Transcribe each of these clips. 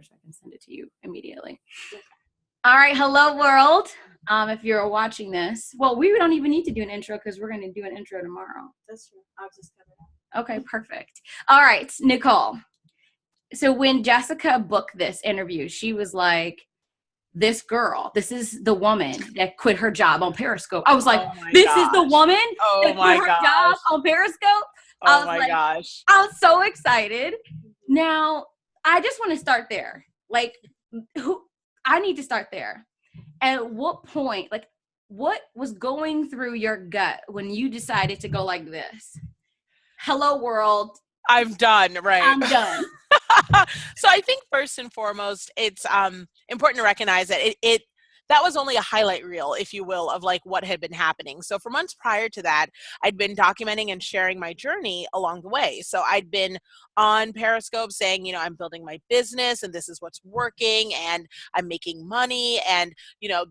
so I can send it to you immediately. All right. Hello, world. If you're watching this, well, we don't even need to do an intro because we're going to do an intro tomorrow. That's true. I'll just cut it out. Okay, perfect. All right, Nicole. So when Jessica booked this interview, she was like, this is the woman that quit her job on Periscope. I was like, is the woman that quit her job on Periscope? Oh my gosh. I was so excited. Now, I just want to start there. Like, I need to start there. At what point, like, what was going through your gut when you decided to go like this? Hello, world. I'm done, right? I'm done. So I think first and foremost, it's important to recognize that that was only a highlight reel, if you will, of like what had been happening. So for months prior to that, I'd been documenting and sharing my journey along the way. So I'd been on Periscope saying, I'm building my business and this is what's working and I'm making money and,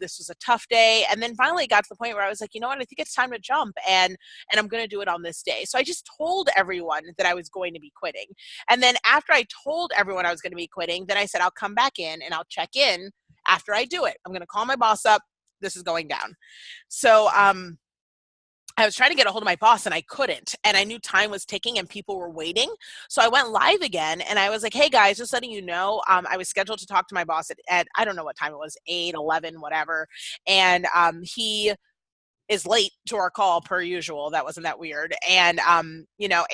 this was a tough day. And then finally it got to the point where I was like, you know what, I think it's time to jump and I'm going to do it on this day. So I just told everyone that I was going to be quitting. And then after I told everyone I was going to be quitting, then I said, I'll come back in and I'll check in after I do it. I'm going to call my boss up. This is going down. So I was trying to get a hold of my boss and I couldn't. And I knew time was ticking and people were waiting. So I went live again and I was like, hey guys, just letting you know, I was scheduled to talk to my boss at I don't know what time it was, 8, 11, whatever. And he is late to our call per usual. That wasn't that weird. And,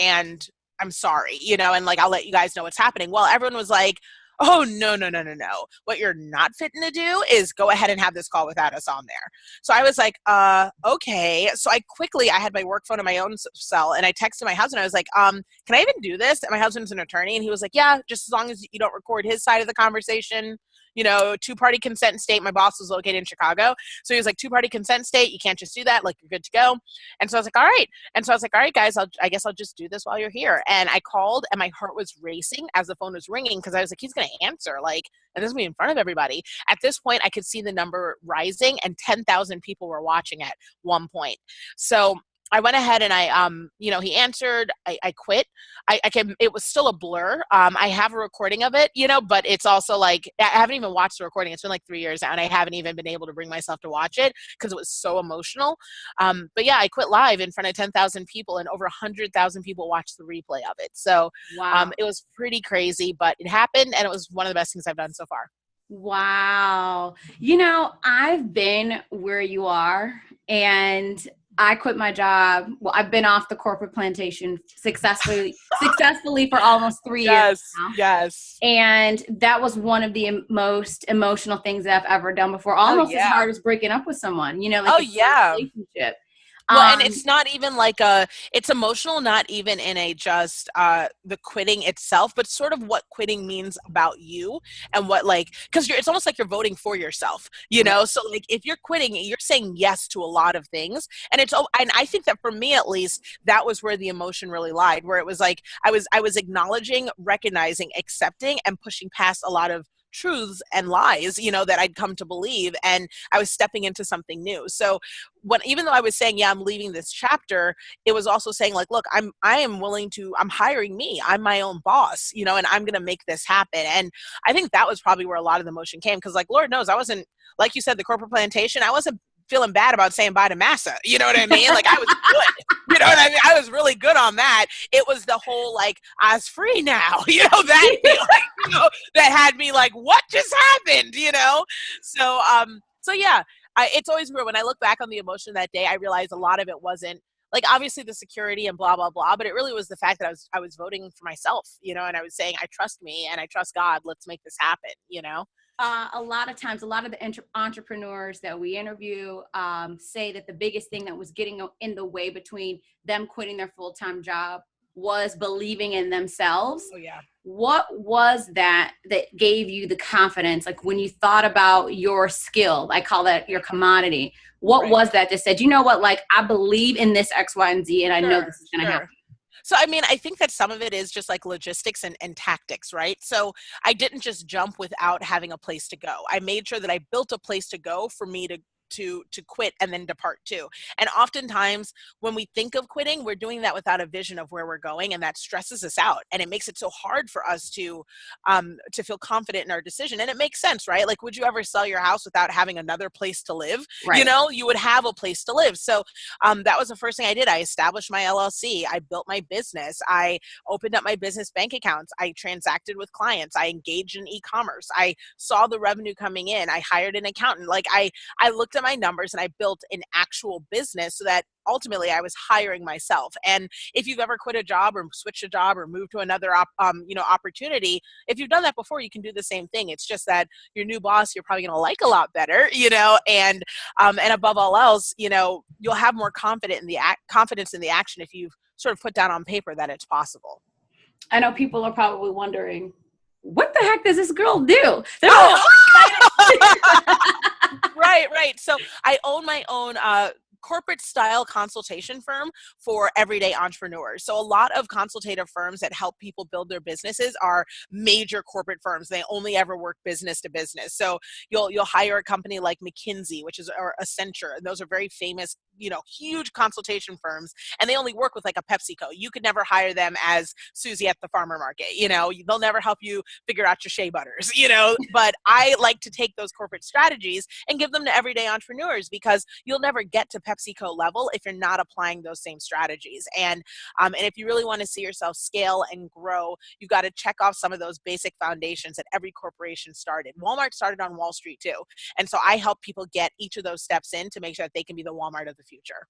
and I'm sorry, and like, I'll let you guys know what's happening. Well, everyone was like, oh, no. What you're not fitting to do is go ahead and have this call without us on there. So I was like, okay. So I had my work phone on my own cell and I texted my husband. I was like, can I even do this? And my husband's an attorney. And he was like, yeah, just as long as you don't record his side of the conversation. 2-party consent state. My boss was located in Chicago. So he was like, 2-party consent state. You can't just do that. Like, you're good to go. And so I was like, all right. And so I was like, all right, guys, I guess I'll just do this while you're here. And I called and my heart was racing as the phone was ringing because I was like, he's going to answer. Like, and this is going to be in front of everybody. At this point, I could see the number rising and 10,000 people were watching at one point. So I went ahead and he answered, I quit. It was still a blur. I have a recording of it, but it's also like, I haven't even watched the recording. It's been like 3 years now and I haven't even been able to bring myself to watch it because it was so emotional. But yeah, I quit live in front of 10,000 people and over 100,000 people watched the replay of it. So wow. It was pretty crazy, but it happened and it was one of the best things I've done so far. Wow. I've been where you are and I quit my job. Well, I've been off the corporate plantation successfully for almost 3 years now. Yes. And that was one of the most emotional things that I've ever done before. Almost as hard as breaking up with someone, relationship. Well, and it's not even like it's emotional, not even in a just the quitting itself, but sort of what quitting means about you and what because it's almost like you're voting for yourself, So like if you're quitting, you're saying yes to a lot of things. And and I think that for me, at least, that was where the emotion really lied, where it was like, I was acknowledging, recognizing, accepting, and pushing past a lot of truths and lies, that I'd come to believe, and I was stepping into something new. So even though I was saying, yeah, I'm leaving this chapter, it was also saying like, look, I'm hiring me, I'm my own boss, and I'm going to make this happen. And I think that was probably where a lot of the emotion came. Cause like, Lord knows I wasn't, like you said, the corporate plantation, I wasn't feeling bad about saying bye to massa. You know what I mean? Like I was good. You know what I mean? I was really good on that. It was the whole like, I was free now, that feeling, that had me like, what just happened? So yeah, it's always weird when I look back on the emotion that day, I realized a lot of it wasn't like obviously the security and blah, blah, blah, but it really was the fact that I was voting for myself, and I was saying, I trust me and I trust God. Let's make this happen, A lot of times, a lot of the entrepreneurs that we interview say that the biggest thing that was getting in the way between them quitting their full-time job was believing in themselves. Oh, yeah. What was that gave you the confidence? Like when you thought about your skill, I call that your commodity. What was that said, you know what, like I believe in this X, Y, and Z, and I know this is going to happen? So, I mean, I think that some of it is just like logistics and tactics, right? So I didn't just jump without having a place to go. I made sure that I built a place to go for me to to quit and then depart too. And oftentimes when we think of quitting, we're doing that without a vision of where we're going, and that stresses us out, and it makes it so hard for us to feel confident in our decision. And it makes sense, right? Like, would you ever sell your house without having another place to live? Right. You know, you would have a place to live. So that was the first thing I did. I established my LLC. I built my business. I opened up my business bank accounts. I transacted with clients. I engaged in e-commerce. I saw the revenue coming in. I hired an accountant. Like I looked at my numbers and I built an actual business so that ultimately I was hiring myself. And if you've ever quit a job or switched a job or moved to another opportunity, if you've done that before, you can do the same thing. It's just that your new boss, you're probably going to like a lot better, and above all else, you'll have more confidence in the action if you've sort of put down on paper that it's possible. I know people are probably wondering, what the heck does this girl do? Right. So I own my own corporate style consultation firm for everyday entrepreneurs. So a lot of consultative firms that help people build their businesses are major corporate firms. They only ever work business to business. So you'll hire a company like McKinsey, or Accenture, and those are very famous, huge consultation firms, and they only work with like a PepsiCo. You could never hire them as Susie at the farmer market. They'll never help you figure out your shea butters, but I like to take those corporate strategies and give them to everyday entrepreneurs, because you'll never get to PepsiCo level if you're not applying those same strategies. And if you really want to see yourself scale and grow, you've got to check off some of those basic foundations that every corporation started. Walmart started on Wall Street too. And so I help people get each of those steps in to make sure that they can be the Walmart of the future.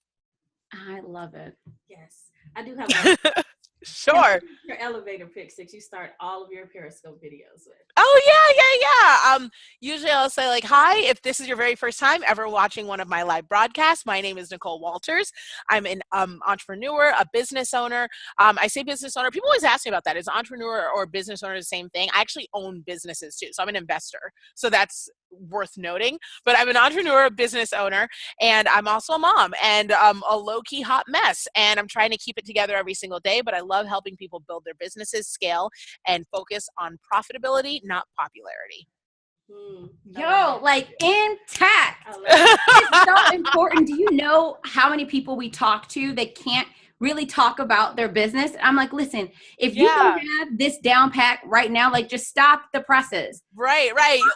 I love it. Yes. I do have Sure. your elevator pitch that you start all of your Periscope videos with. Oh, yeah. Usually I'll say like, hi, if this is your very first time ever watching one of my live broadcasts, my name is Nicole Walters. I'm an entrepreneur, a business owner. I say business owner. People always ask me about that. Is entrepreneur or business owner the same thing? I actually own businesses too. So I'm an investor. So that's worth noting. But I'm an entrepreneur, a business owner, and I'm also a mom and a low-key hot mess. And I'm trying to keep it together every single day, but I love helping people build their businesses, scale, and focus on profitability, not popularity. Yo, like intact. It's so important. Do you know how many people we talk to that can't really talk about their business? I'm like, listen, if you don't have this down pat right now, like just stop the presses. Right.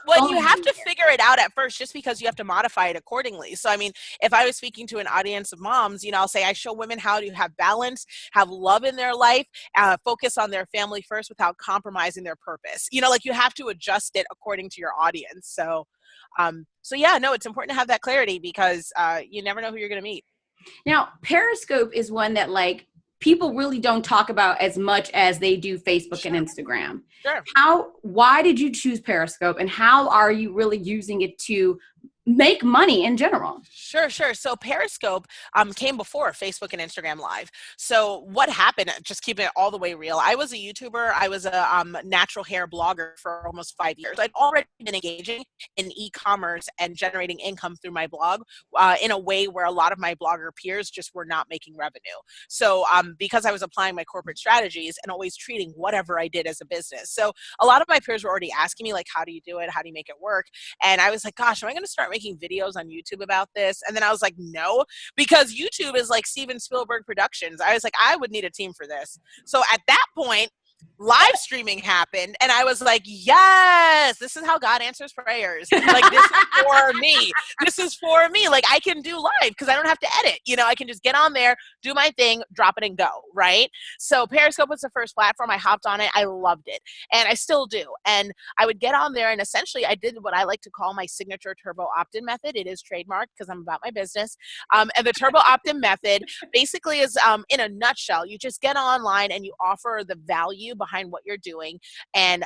Well, you have to figure it out at first, just because you have to modify it accordingly. So, I mean, if I was speaking to an audience of moms, I'll say I show women how to have balance, have love in their life, focus on their family first without compromising their purpose. Like you have to adjust it according to your audience. So yeah, no, it's important to have that clarity, because you never know who you're going to meet. Now, Periscope is one that like people really don't talk about as much as they do Facebook and Instagram. Sure. Why did you choose Periscope, and how are you really using it to make money in general? Sure. So Periscope came before Facebook and Instagram Live. So what happened, just keeping it all the way real, I was a YouTuber. I was a natural hair blogger for almost 5 years. I'd already been engaging in e-commerce and generating income through my blog in a way where a lot of my blogger peers just were not making revenue. So because I was applying my corporate strategies and always treating whatever I did as a business. So a lot of my peers were already asking me like, how do you do it? How do you make it work? And I was like, gosh, am I going to start making videos on YouTube about this? And then I was like, no, because YouTube is like Steven Spielberg Productions. I was like, I would need a team for this. So at that point, live streaming happened, and I was like, yes, this is how God answers prayers. Like, this is for me. This is for me. Like, I can do live because I don't have to edit. I can just get on there, do my thing, drop it and go, right? So Periscope was the first platform. I hopped on it. I loved it, and I still do. And I would get on there, and essentially I did what I like to call my signature turbo opt-in method. It is trademarked because I'm about my business. And the turbo opt-in method basically is, in a nutshell, you just get online and you offer the value behind what you're doing, and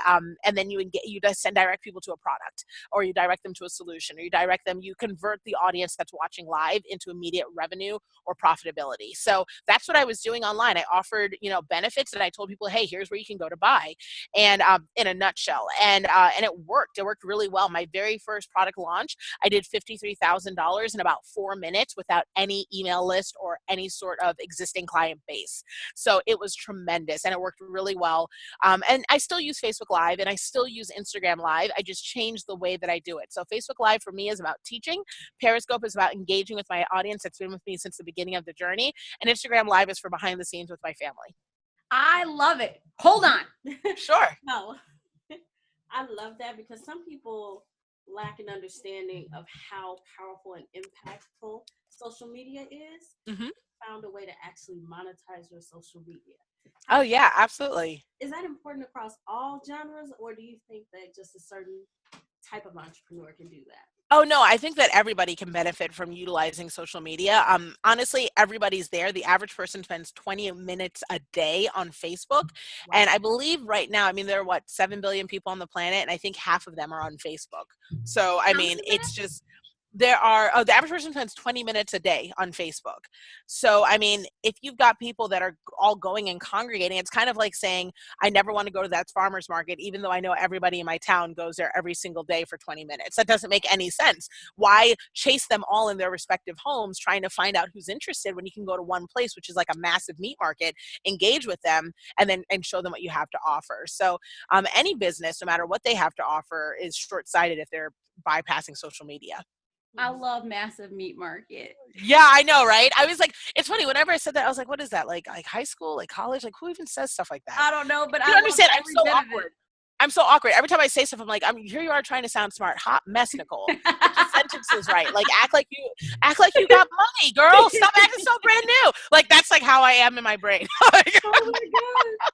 then you just send direct people to a product, or you direct them to a solution, or you convert the audience that's watching live into immediate revenue or profitability. So that's what I was doing online. I offered benefits, and I told people, hey, here's where you can go to buy, and in a nutshell, and it worked. It worked really well. My very first product launch, I did $53,000 in about 4 minutes without any email list or any sort of existing client base. So it was tremendous, and it worked really well. And I still use Facebook Live and I still use Instagram Live. I just changed the way that I do it. So Facebook Live for me is about teaching. Periscope is about engaging with my audience that's been with me since the beginning of the journey. And Instagram Live is for behind the scenes with my family. I love it. Hold on. Sure. No, I love that because some people lack an understanding of how powerful and impactful social media is. Mm-hmm. Found a way to actually monetize your social media. Oh yeah, absolutely. Is that important across all genres, or do you think that just a certain type of entrepreneur can do that? Oh no, I think that everybody can benefit from utilizing social media. Honestly, everybody's there. The average person spends 20 minutes a day on Facebook. Wow. And I believe right now, I mean, there are 7 billion people on the planet, and I think half of them are on Facebook. So, I mean, it's just, the average person spends 20 minutes a day on Facebook. So, I mean, if you've got people that are all going and congregating, it's kind of like saying, I never want to go to that farmer's market, even though I know everybody in my town goes there every single day for 20 minutes. That doesn't make any sense. Why chase them all in their respective homes trying to find out who's interested when you can go to one place, which is like a massive meat market, engage with them, and show them what you have to offer. So any business, no matter what they have to offer, is short-sighted if they're bypassing social media. I love massive meat market. Yeah, I know, right? I was like, it's funny. Whenever I said that, I was like, what is that? Like high school, like college? Like who even says stuff like that? I don't know, but I don't understand. I'm so awkward. I'm so awkward. Every time I say stuff, I'm like, here you are trying to sound smart. Hot mess, Nicole. Get your sentences right. Like act like you got money, girl. Stop acting so brand new. Like that's like how I am in my brain. Oh my God.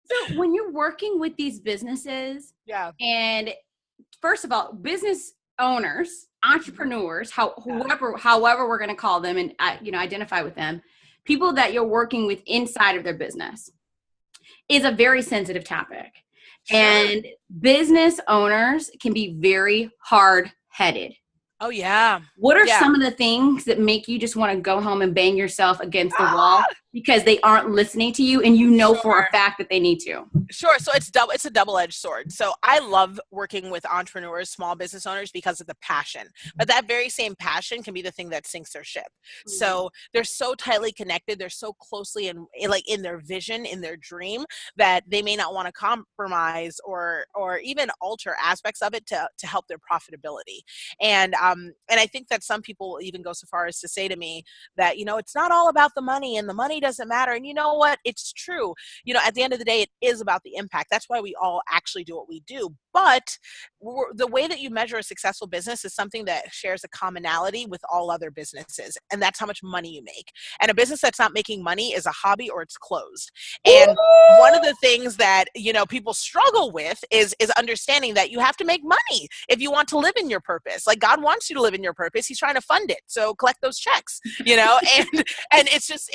So when you're working with these businesses, yeah, and first of all, business owners, entrepreneurs, however we're going to call them, and identify with them, people that you're working with inside of their business, is a very sensitive topic. Sure. And business owners can be very hard-headed. Oh yeah. What are some of the things that make you just want to go home and bang yourself against the wall because they aren't listening to you and you know for a fact that they need to? Sure. So it's a double-edged sword. So I love working with entrepreneurs, small business owners, because of the passion. But that very same passion can be the thing that sinks their ship. Mm-hmm. So they're so tightly connected, they're so closely in their vision, in their dream, that they may not want to compromise or even alter aspects of it to help their profitability. And I think that some people even go so far as to say to me that, it's not all about the money and the money doesn't matter. And you know what? It's true. At the end of the day, it is about the impact. That's why we all actually do what we do. But the way that you measure a successful business is something that shares a commonality with all other businesses. And that's how much money you make. And a business that's not making money is a hobby or it's closed. And one of the things that, people struggle with is understanding that you have to make money if you want to live in your purpose. Like God wants you to live in your purpose. He's trying to fund it. So collect those checks, and it's just,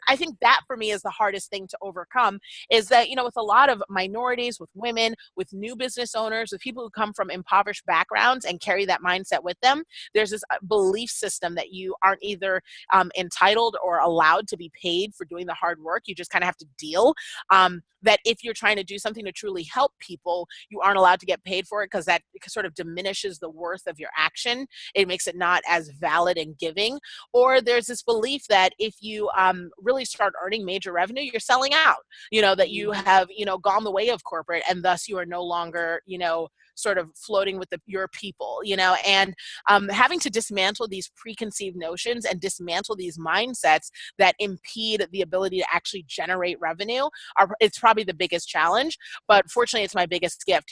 I think that for me is the hardest thing to overcome, is that, with a lot of minorities, with women, with new business owners, with people who come from impoverished backgrounds and carry that mindset with them, there's this belief system that you aren't either entitled or allowed to be paid for doing the hard work. You just kind of have to deal. That if you're trying to do something to truly help people, you aren't allowed to get paid for it because that sort of diminishes the worth of your action. It makes it not as valid and giving. Or there's this belief that if you really start earning major revenue, you're selling out, that you have, gone the way of corporate and thus you are no longer, sort of floating with your people, and having to dismantle these preconceived notions and dismantle these mindsets that impede the ability to actually generate revenue it's probably the biggest challenge, but fortunately it's my biggest gift,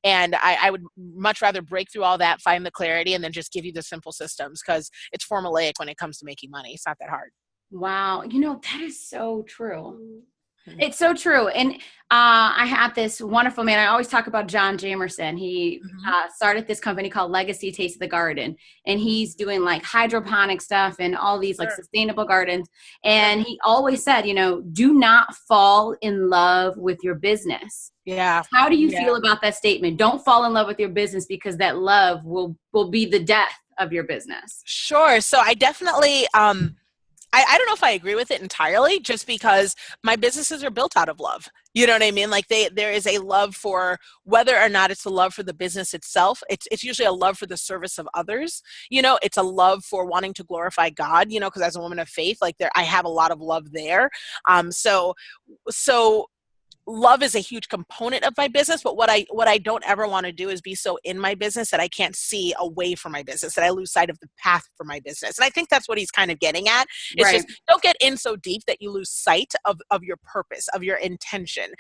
and I would much rather break through all that, find the clarity, and then just give you the simple systems because it's formulaic when it comes to making money. It's not that hard. Wow. That is so true. It's so true. And I have this wonderful man. I always talk about John Jameson. He started this company called Legacy Taste of the Garden. And he's doing like hydroponic stuff and all these like sustainable gardens. And he always said, do not fall in love with your business. Yeah. How do you feel about that statement? Don't fall in love with your business because that love will be the death of your business. Sure. So I definitely, I don't know if I agree with it entirely, just because my businesses are built out of love. You know what I mean? Like there is a love for, whether or not it's a love for the business itself. It's usually a love for the service of others. It's a love for wanting to glorify God, because as a woman of faith, I have a lot of love there. So love is a huge component of my business, but what I don't ever want to do is be so in my business that I can't see away from my business, that I lose sight of the path for my business. And I think that's what he's kind of getting at. It's Right. just, don't get in so deep that you lose sight of your purpose, of your intention.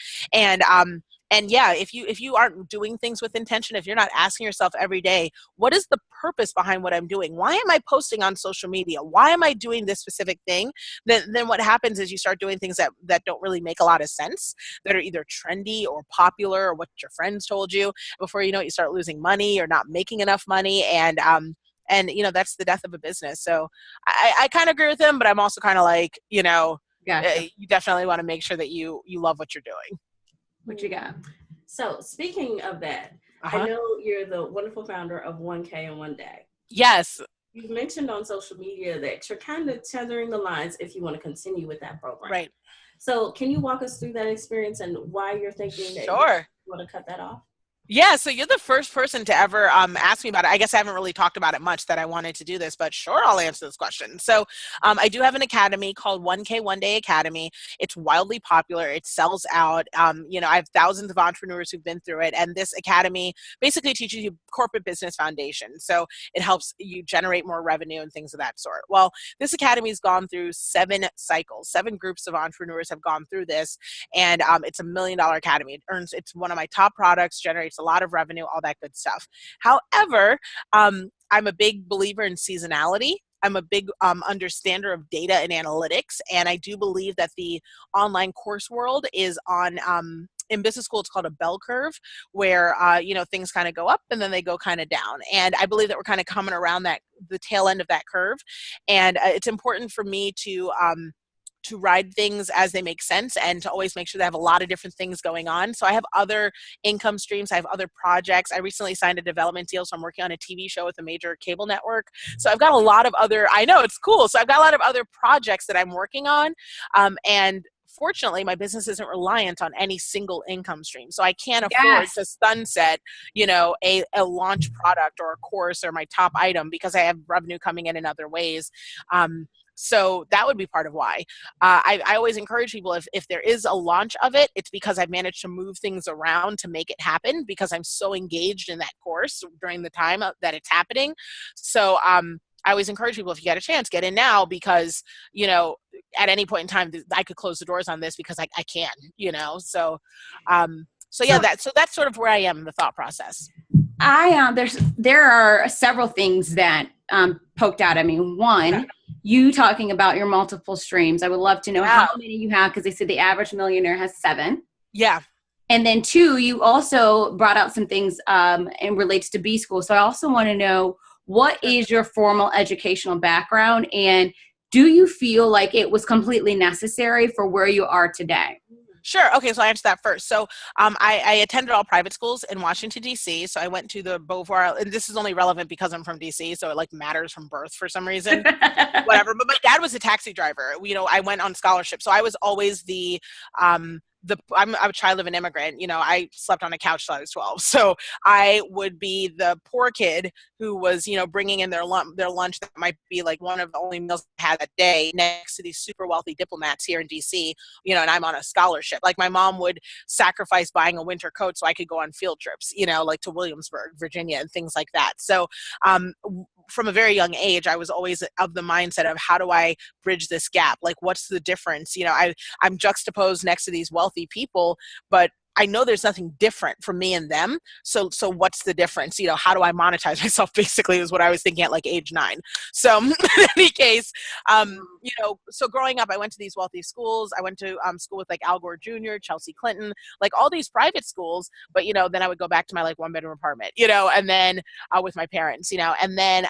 And yeah, if you aren't doing things with intention, if you're not asking yourself every day, what is the purpose behind what I'm doing? Why am I posting on social media? Why am I doing this specific thing? Then what happens is you start doing things that don't really make a lot of sense, that are either trendy or popular or what your friends told you. Before you know it, you start losing money or not making enough money. And that's the death of a business. So I kind of agree with him, but I'm also kind of like, Gotcha. you definitely want to make sure that you love what you're doing. What you got? So speaking of that, I know you're the wonderful founder of 1K in One Day. Yes. You've mentioned on social media that you're kind of tethering the lines if you want to continue with that program. Right. So can you walk us through that experience and why you're thinking that you want to cut that off? Yeah, so you're the first person to ever ask me about it. I guess I haven't really talked about it much that I wanted to do this, but sure, I'll answer this question. So I do have an academy called 1K One Day Academy. It's wildly popular. It sells out. I have thousands of entrepreneurs who've been through it. And this academy basically teaches you corporate business foundation. So it helps you generate more revenue and things of that sort. Well, this academy's gone through 7 cycles. 7 groups of entrepreneurs have gone through this. And it's $1 million academy. It's one of my top products, generates a lot of revenue, all that good stuff. However, I'm a big believer in seasonality. I'm a big understander of data and analytics. And I do believe that the online course world is on, in business school, it's called a bell curve, where, things kind of go up and then they go kind of down. And I believe that we're kind of coming around the tail end of that curve. And it's important for me to ride things as they make sense and to always make sure they have a lot of different things going on. So I have other income streams. I have other projects. I recently signed a development deal, so I'm working on a TV show with a major cable network. So I've got a lot of other, I know, it's cool. So I've got a lot of other projects that I'm working on. And fortunately, my business isn't reliant on any single income stream. So I can't afford to sunset, a launch product or a course or my top item because I have revenue coming in other ways. So that would be part of why. I always encourage people, if there is a launch of it, it's because I've managed to move things around to make it happen because I'm so engaged in that course during the time that it's happening. So I always encourage people, if you get a chance, get in now because, at any point in time, I could close the doors on this because I can, So yeah, that's sort of where I am in the thought process. There are several things that poked out at me. One, you talking about your multiple streams. I would love to know how many you have, because they said the average millionaire has 7. Yeah. And then 2, you also brought out some things and relates to B school. So I also want to know, what is your formal educational background, and do you feel like it was completely necessary for where you are today? Sure. Okay, so I'll answer that first. So I attended all private schools in Washington, D.C. So I went to the Beauvoir, and this is only relevant because I'm from D.C., so it matters from birth for some reason. Whatever. But my dad was a taxi driver. I went on scholarship. So I was always I'm a child of an immigrant. I slept on a couch till I was 12. So I would be the poor kid who was, bringing in their lunch that might be one of the only meals I had that day next to these super wealthy diplomats here in DC, and I'm on a scholarship. My mom would sacrifice buying a winter coat so I could go on field trips, to Williamsburg, Virginia, and things like that. So from a very young age, I was always of the mindset of, how do I bridge this gap? What's the difference? I'm juxtaposed next to these wealthy people, but I know there's nothing different from me and them. So what's the difference? How do I monetize myself, basically, is what I was thinking at age 9. So in any case, so growing up, I went to these wealthy schools. I went to school with Al Gore Jr., Chelsea Clinton, all these private schools. But, then I would go back to my 1-bedroom apartment, and then with my parents, and then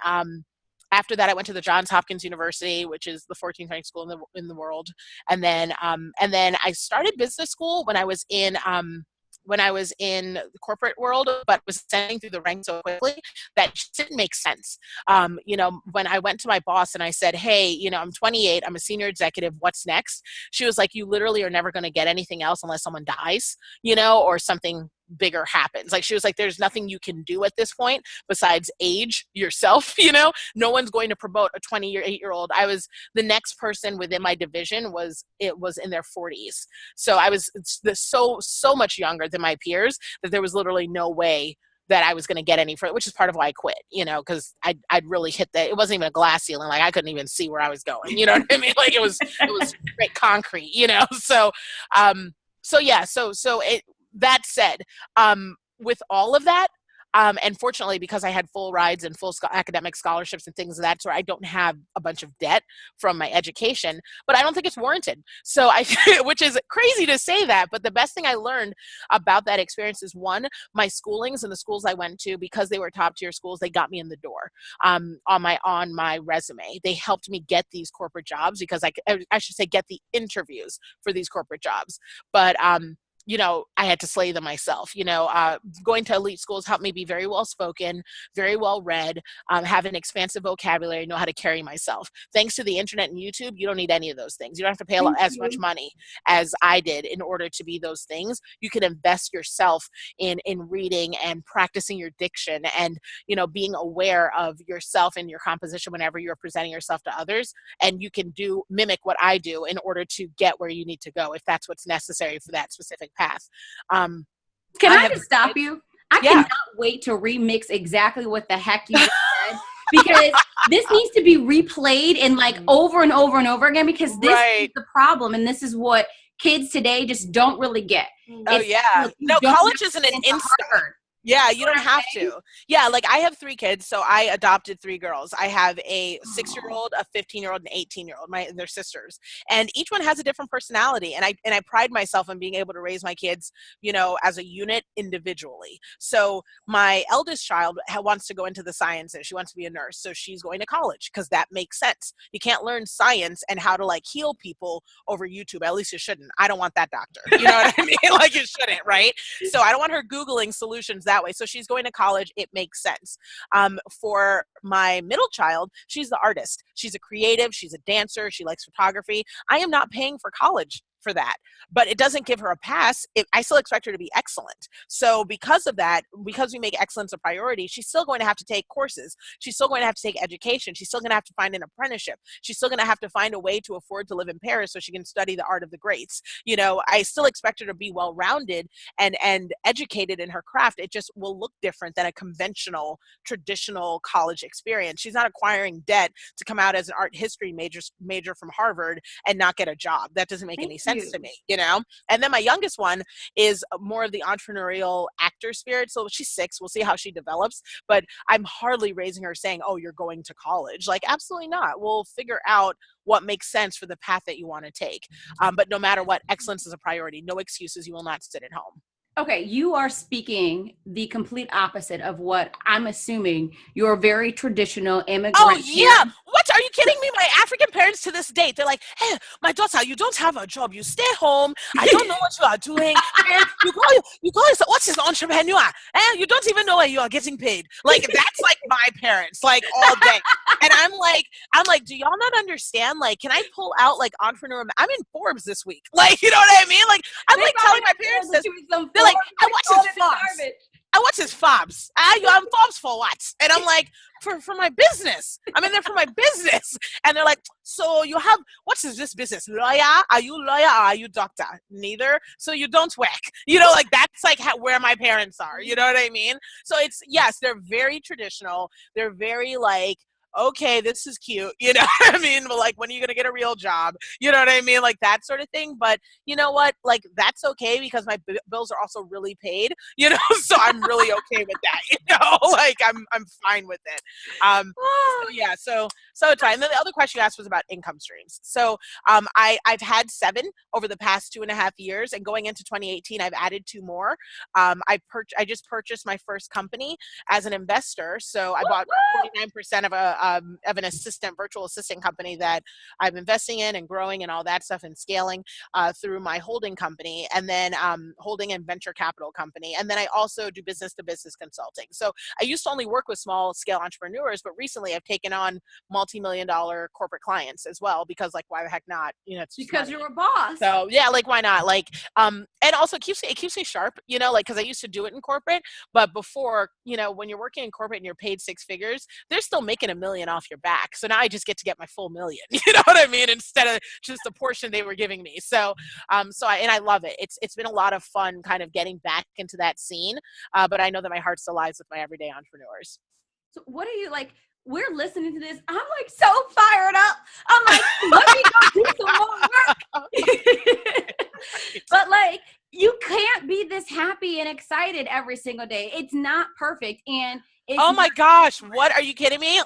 after that, I went to the Johns Hopkins University, which is the 14th ranked school in the world. And then I started business school when I was in the corporate world, but was ascending through the ranks so quickly that just didn't make sense. When I went to my boss and I said, hey, I'm 28, I'm a senior executive, what's next? She was like, you literally are never going to get anything else unless someone dies, or something bigger happens. Like she was like, there's nothing you can do at this point besides age yourself. No one's going to promote a 28-year-old. The next person within my division was in their 40s. So I was so much younger than my peers that there was literally no way that I was going to get any further, which is part of why I quit, because I'd really hit that. It wasn't even a glass ceiling. Like I couldn't even see where I was going. You know what I mean? Like it was straight concrete, So, that said, with all of that, and fortunately, because I had full rides and full academic scholarships and things of that sort, I don't have a bunch of debt from my education, but I don't think it's warranted. So which is crazy to say that, but the best thing I learned about that experience is one, my schoolings and the schools I went to, because they were top tier schools, they got me in the door, on my resume. They helped me get these corporate jobs because I should say get the interviews for these corporate jobs. But, I had to slay them myself. Going to elite schools helped me be very well spoken, very well read, have an expansive vocabulary, know how to carry myself. Thanks to the internet and YouTube, you don't need any of those things. You don't have to pay as much money as I did in order to be those things. You can invest yourself in reading and practicing your diction and, being aware of yourself and your composition whenever you're presenting yourself to others. And you can mimic what I do in order to get where you need to go if that's what's necessary for that specific path. Can I just stop you? I cannot wait to remix exactly what the heck you just said, because this needs to be replayed and over and over and over again, because this is the problem, and this is what kids today just don't really get. College isn't an instant. Yeah, you don't have to. Yeah, I have 3 kids, so I adopted 3 girls. I have a 6-year-old, a 15-year-old, and an 18-year-old. They're sisters, and each one has a different personality. And I pride myself on being able to raise my kids, as a unit individually. So my eldest child wants to go into the sciences. She wants to be a nurse, so she's going to college because that makes sense. You can't learn science and how to heal people over YouTube. At least you shouldn't. I don't want that doctor. You know what I mean? You shouldn't, right? So I don't want her Googling solutions that way. So she's going to college. It makes sense. For my middle child, she's the artist. She's a creative. She's a dancer. She likes photography. I am not paying for college for that, but it doesn't give her a pass. I still expect her to be excellent. So because of that, because we make excellence a priority, she's still going to have to take courses. She's still going to have to take education. She's still going to have to find an apprenticeship. She's still going to have to find a way to afford to live in Paris so she can study the art of the greats. I still expect her to be well-rounded and educated in her craft. It just will look different than a conventional, traditional college experience. She's not acquiring debt to come out as an art history major from Harvard and not get a job. That doesn't make any sense to me, And then my youngest one is more of the entrepreneurial actor spirit. So she's 6. We'll see how she develops, but I'm hardly raising her saying, oh, you're going to college. Absolutely not. We'll figure out what makes sense for the path that you want to take. But no matter what, excellence is a priority. No excuses. You will not sit at home. Okay, you are speaking the complete opposite of what I'm assuming your very traditional immigrant. Oh, yeah. What? Are you kidding me? My African parents to this date, they're like, hey, my daughter, you don't have a job. You stay home. I don't know what you are doing. And you call yourself, what's this entrepreneur? And you don't even know where you are getting paid. That's my parents, all day. And I'm like, do y'all not understand? Can I pull out entrepreneur? I'm in Forbes this week. You know what I mean? I'm telling my parents this. They're like, I watch his fobs. You're on Forbes for what? And I'm like, for my business. I'm in there for my business. And they're like, so you have, what is this business? Lawyer? Are you lawyer or are you doctor? Neither. So you don't work. That's where my parents are. You know what I mean? So yes, they're very traditional. They're very okay, this is cute, you know what I mean? But when are you going to get a real job? You know what I mean? That sort of thing. But you know what? That's okay because my bills are also really paid, so I'm really okay with that, I'm fine with it. So it's fine. And then the other question you asked was about income streams. So I've had 7 over the past 2.5 years, and going into 2018, I've added 2 more. I just purchased my first company as an investor. So I bought 49% of of an virtual assistant company that I'm investing in and growing and all that stuff and scaling through my holding company, and then holding and venture capital company. And then I also do business to business consulting. So I used to only work with small scale entrepreneurs, but recently I've taken on multi-million-dollar corporate clients as well, because like, why the heck not? You know, it's because you're a boss. So yeah, like why not? Like, and also it keeps me sharp, you know, like, cause I used to do it in corporate, but before, you know, when you're working in corporate and you're paid six figures, they're still making $1 million off your back. So now I just get to get my full $1 million, you know what I mean? Instead of just the portion they were giving me. So, I love it. It's been a lot of fun kind of getting back into that scene. But I know that my heart still lies with my everyday entrepreneurs. So what are you like? We're listening to this. I'm like so fired up. I'm like, let me go do some more work. But like, you can't be this happy and excited every single day. It's not perfect. And oh my gosh, what, are you kidding me?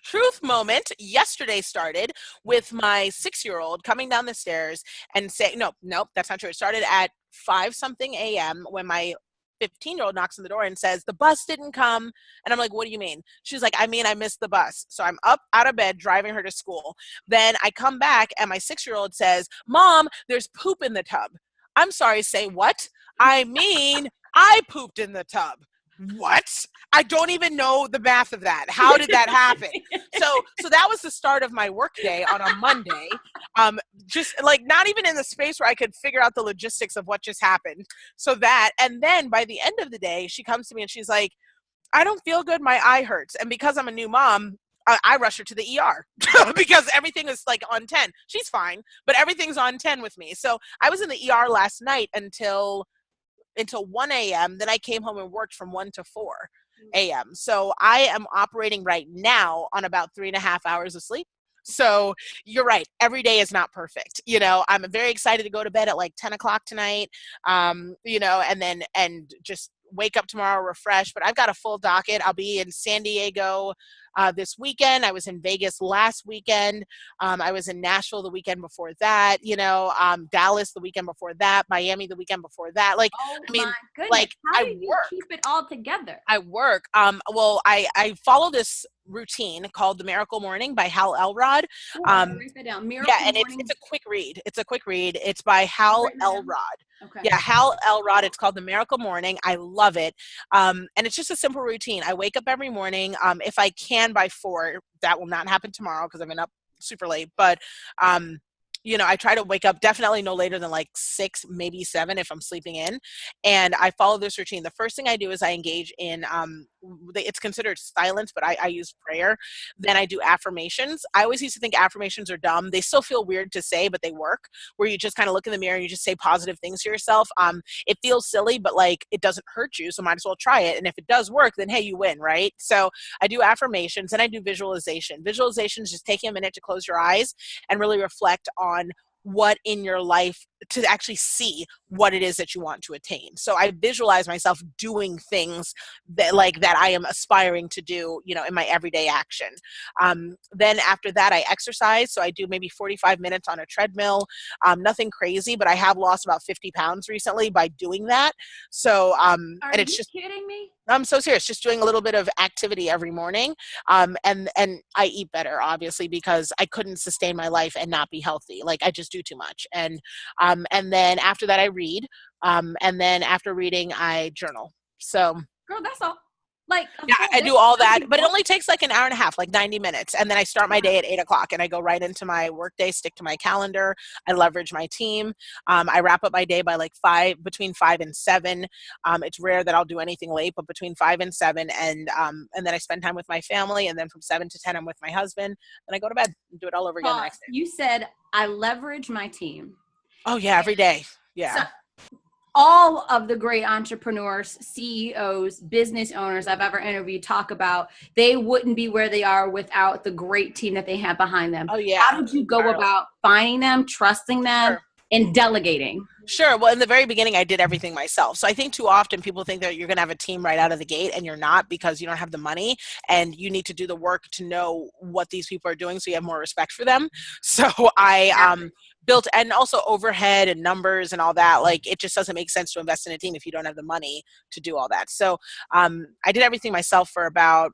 Truth moment yesterday started with my 6-year-old coming down the stairs and saying, nope, that's not true. It started at 5 something a.m. when my 15-year-old knocks on the door and says, the bus didn't come. And I'm like, what do you mean? She's like, I mean, I missed the bus. So I'm up out of bed driving her to school. Then I come back and my 6-year-old says, Mom, there's poop in the tub. I'm sorry, say what? I mean, I pooped in the tub. What? I don't even know the math of that. How did that happen? So that was the start of my work day on a Monday. Just like not even in the space where I could figure out the logistics of what just happened. So that, and then by the end of the day, she comes to me and she's like, I don't feel good. My eye hurts. And because I'm a new mom, I rush her to the ER because everything is like on 10. She's fine, but everything's on 10 with me. So I was in the ER last night until 1 a.m. Then I came home and worked from 1 to 4 a.m. So I am operating right now on about 3.5 hours of sleep. So you're right. Every day is not perfect. You know, I'm very excited to go to bed at like 10 o'clock tonight, you know, and just wake up tomorrow refreshed. But I've got a full docket. I'll be in San Diego this weekend. I was in Vegas last weekend. I was in Nashville the weekend before that, you know, Dallas the weekend before that, Miami the weekend before that. Like, oh I mean, my goodness. like How I do you work. keep it all together? I work. Well, I follow this routine called The Miracle Morning by Hal Elrod. Write that down. Miracle Yeah, and Morning. it's a quick read. It's a quick read. It's by Hal Elrod. Okay. Yeah, Hal Elrod. It's called The Miracle Morning. I love it. And it's just a simple routine. I wake up every morning. If I can by 4, that will not happen tomorrow because I've been up super late. But you know, I try to wake up definitely no later than like 6, maybe 7 if I'm sleeping in. And I follow this routine. The first thing I do is I engage in, it's considered silence, but I use prayer. Then I do affirmations. I always used to think affirmations are dumb. They still feel weird to say, but they work, where you just kind of look in the mirror and you just say positive things to yourself. It feels silly, but like it doesn't hurt you. So might as well try it. And if it does work, then hey, you win, right? So I do affirmations and I do visualization. Visualization is just taking a minute to close your eyes and really reflect on what in your life, to actually see what it is that you want to attain. So I visualize myself doing things that I am aspiring to do, you know, in my everyday action. Then after that, I exercise. So I do maybe 45 minutes on a treadmill, nothing crazy, but I have lost about 50 pounds recently by doing that. So, and it's you just kidding me? I'm so serious, just doing a little bit of activity every morning. And I eat better, obviously, because I couldn't sustain my life and not be healthy. Like I just do too much. And then after that I read. And then after reading, I journal. So Girl, that's all. Like, yeah, I do all that, but it only takes like an hour and a half, like 90 minutes. And then I start my day at 8 o'clock and I go right into my work day, stick to my calendar. I leverage my team. I wrap up my day by like between 5 and 7. It's rare that I'll do anything late, but between 5 and 7. And then I spend time with my family. And then from 7 to 10, I'm with my husband. Then I go to bed and do it all over again the next day. You said I leverage my team. Oh yeah, every day. Yeah. So, all of the great entrepreneurs, CEOs, business owners I've ever interviewed talk about, they wouldn't be where they are without the great team that they have behind them. Oh yeah. How did you go about finding them, trusting them, and delegating? Sure. Well, in the very beginning, I did everything myself. So I think too often people think that you're going to have a team right out of the gate, and you're not, because you don't have the money and you need to do the work to know what these people are doing so you have more respect for them. So I built, and also overhead and numbers and all that. Like it just doesn't make sense to invest in a team if you don't have the money to do all that. So I did everything myself for about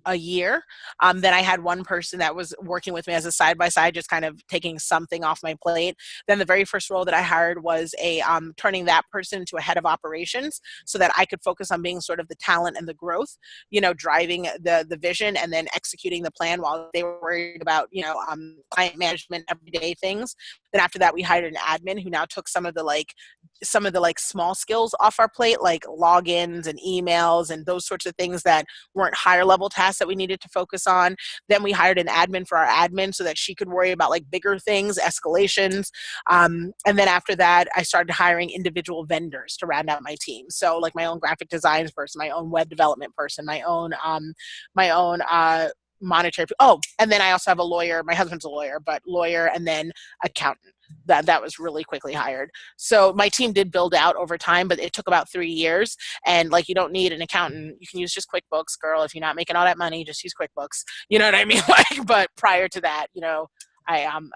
a year. Then I had one person that was working with me as a side-by-side, just kind of taking something off my plate. Then the very first role that I hired was turning that person into a head of operations so that I could focus on being sort of the talent and the growth, driving the vision and then executing the plan while they were worried about, client management, everyday things. Then after that, we hired an admin who now took some of the small skills off our plate, like logins and emails and those sorts of things that weren't higher level tasks that we needed to focus on. Then we hired an admin for our admin so that she could worry about like bigger things, escalations. And then after that, I started hiring individual vendors to round out my team. So like my own graphic design person, my own web development person, my own monetary. Oh, and then I also have a lawyer. My husband's a lawyer, but lawyer and then accountant. That was really quickly hired. So my team did build out over time, but it took about 3 years. And like, you don't need an accountant. You can use just QuickBooks, girl. If you're not making all that money, just use QuickBooks. You know what I mean? Like, but prior to that, then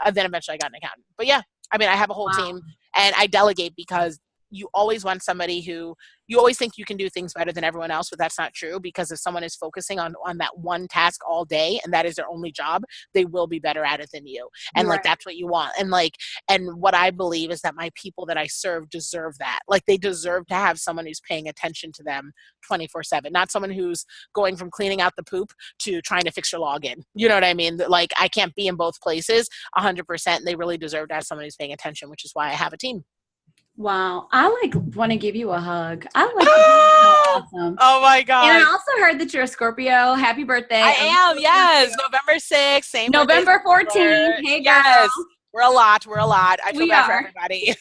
eventually I got an accountant. But yeah, I mean, I have a whole team and I delegate because you always want somebody who you always think you can do things better than everyone else, but that's not true, because if someone is focusing on that one task all day and that is their only job, they will be better at it than you. And like, that's what you want. And what I believe is that my people that I serve deserve that. Like, they deserve to have someone who's paying attention to them 24/7, not someone who's going from cleaning out the poop to trying to fix your login. You know what I mean? Like, I can't be in both places 100%. And they really deserve to have someone who's paying attention, which is why I have a team. Wow. I want to give you a hug. I like so awesome. Oh my God. And I also heard that you're a Scorpio. Happy birthday. I am, yes. November 6th. Same November 14th. Hey, girl. Yes. We're a lot. I feel bad for everybody.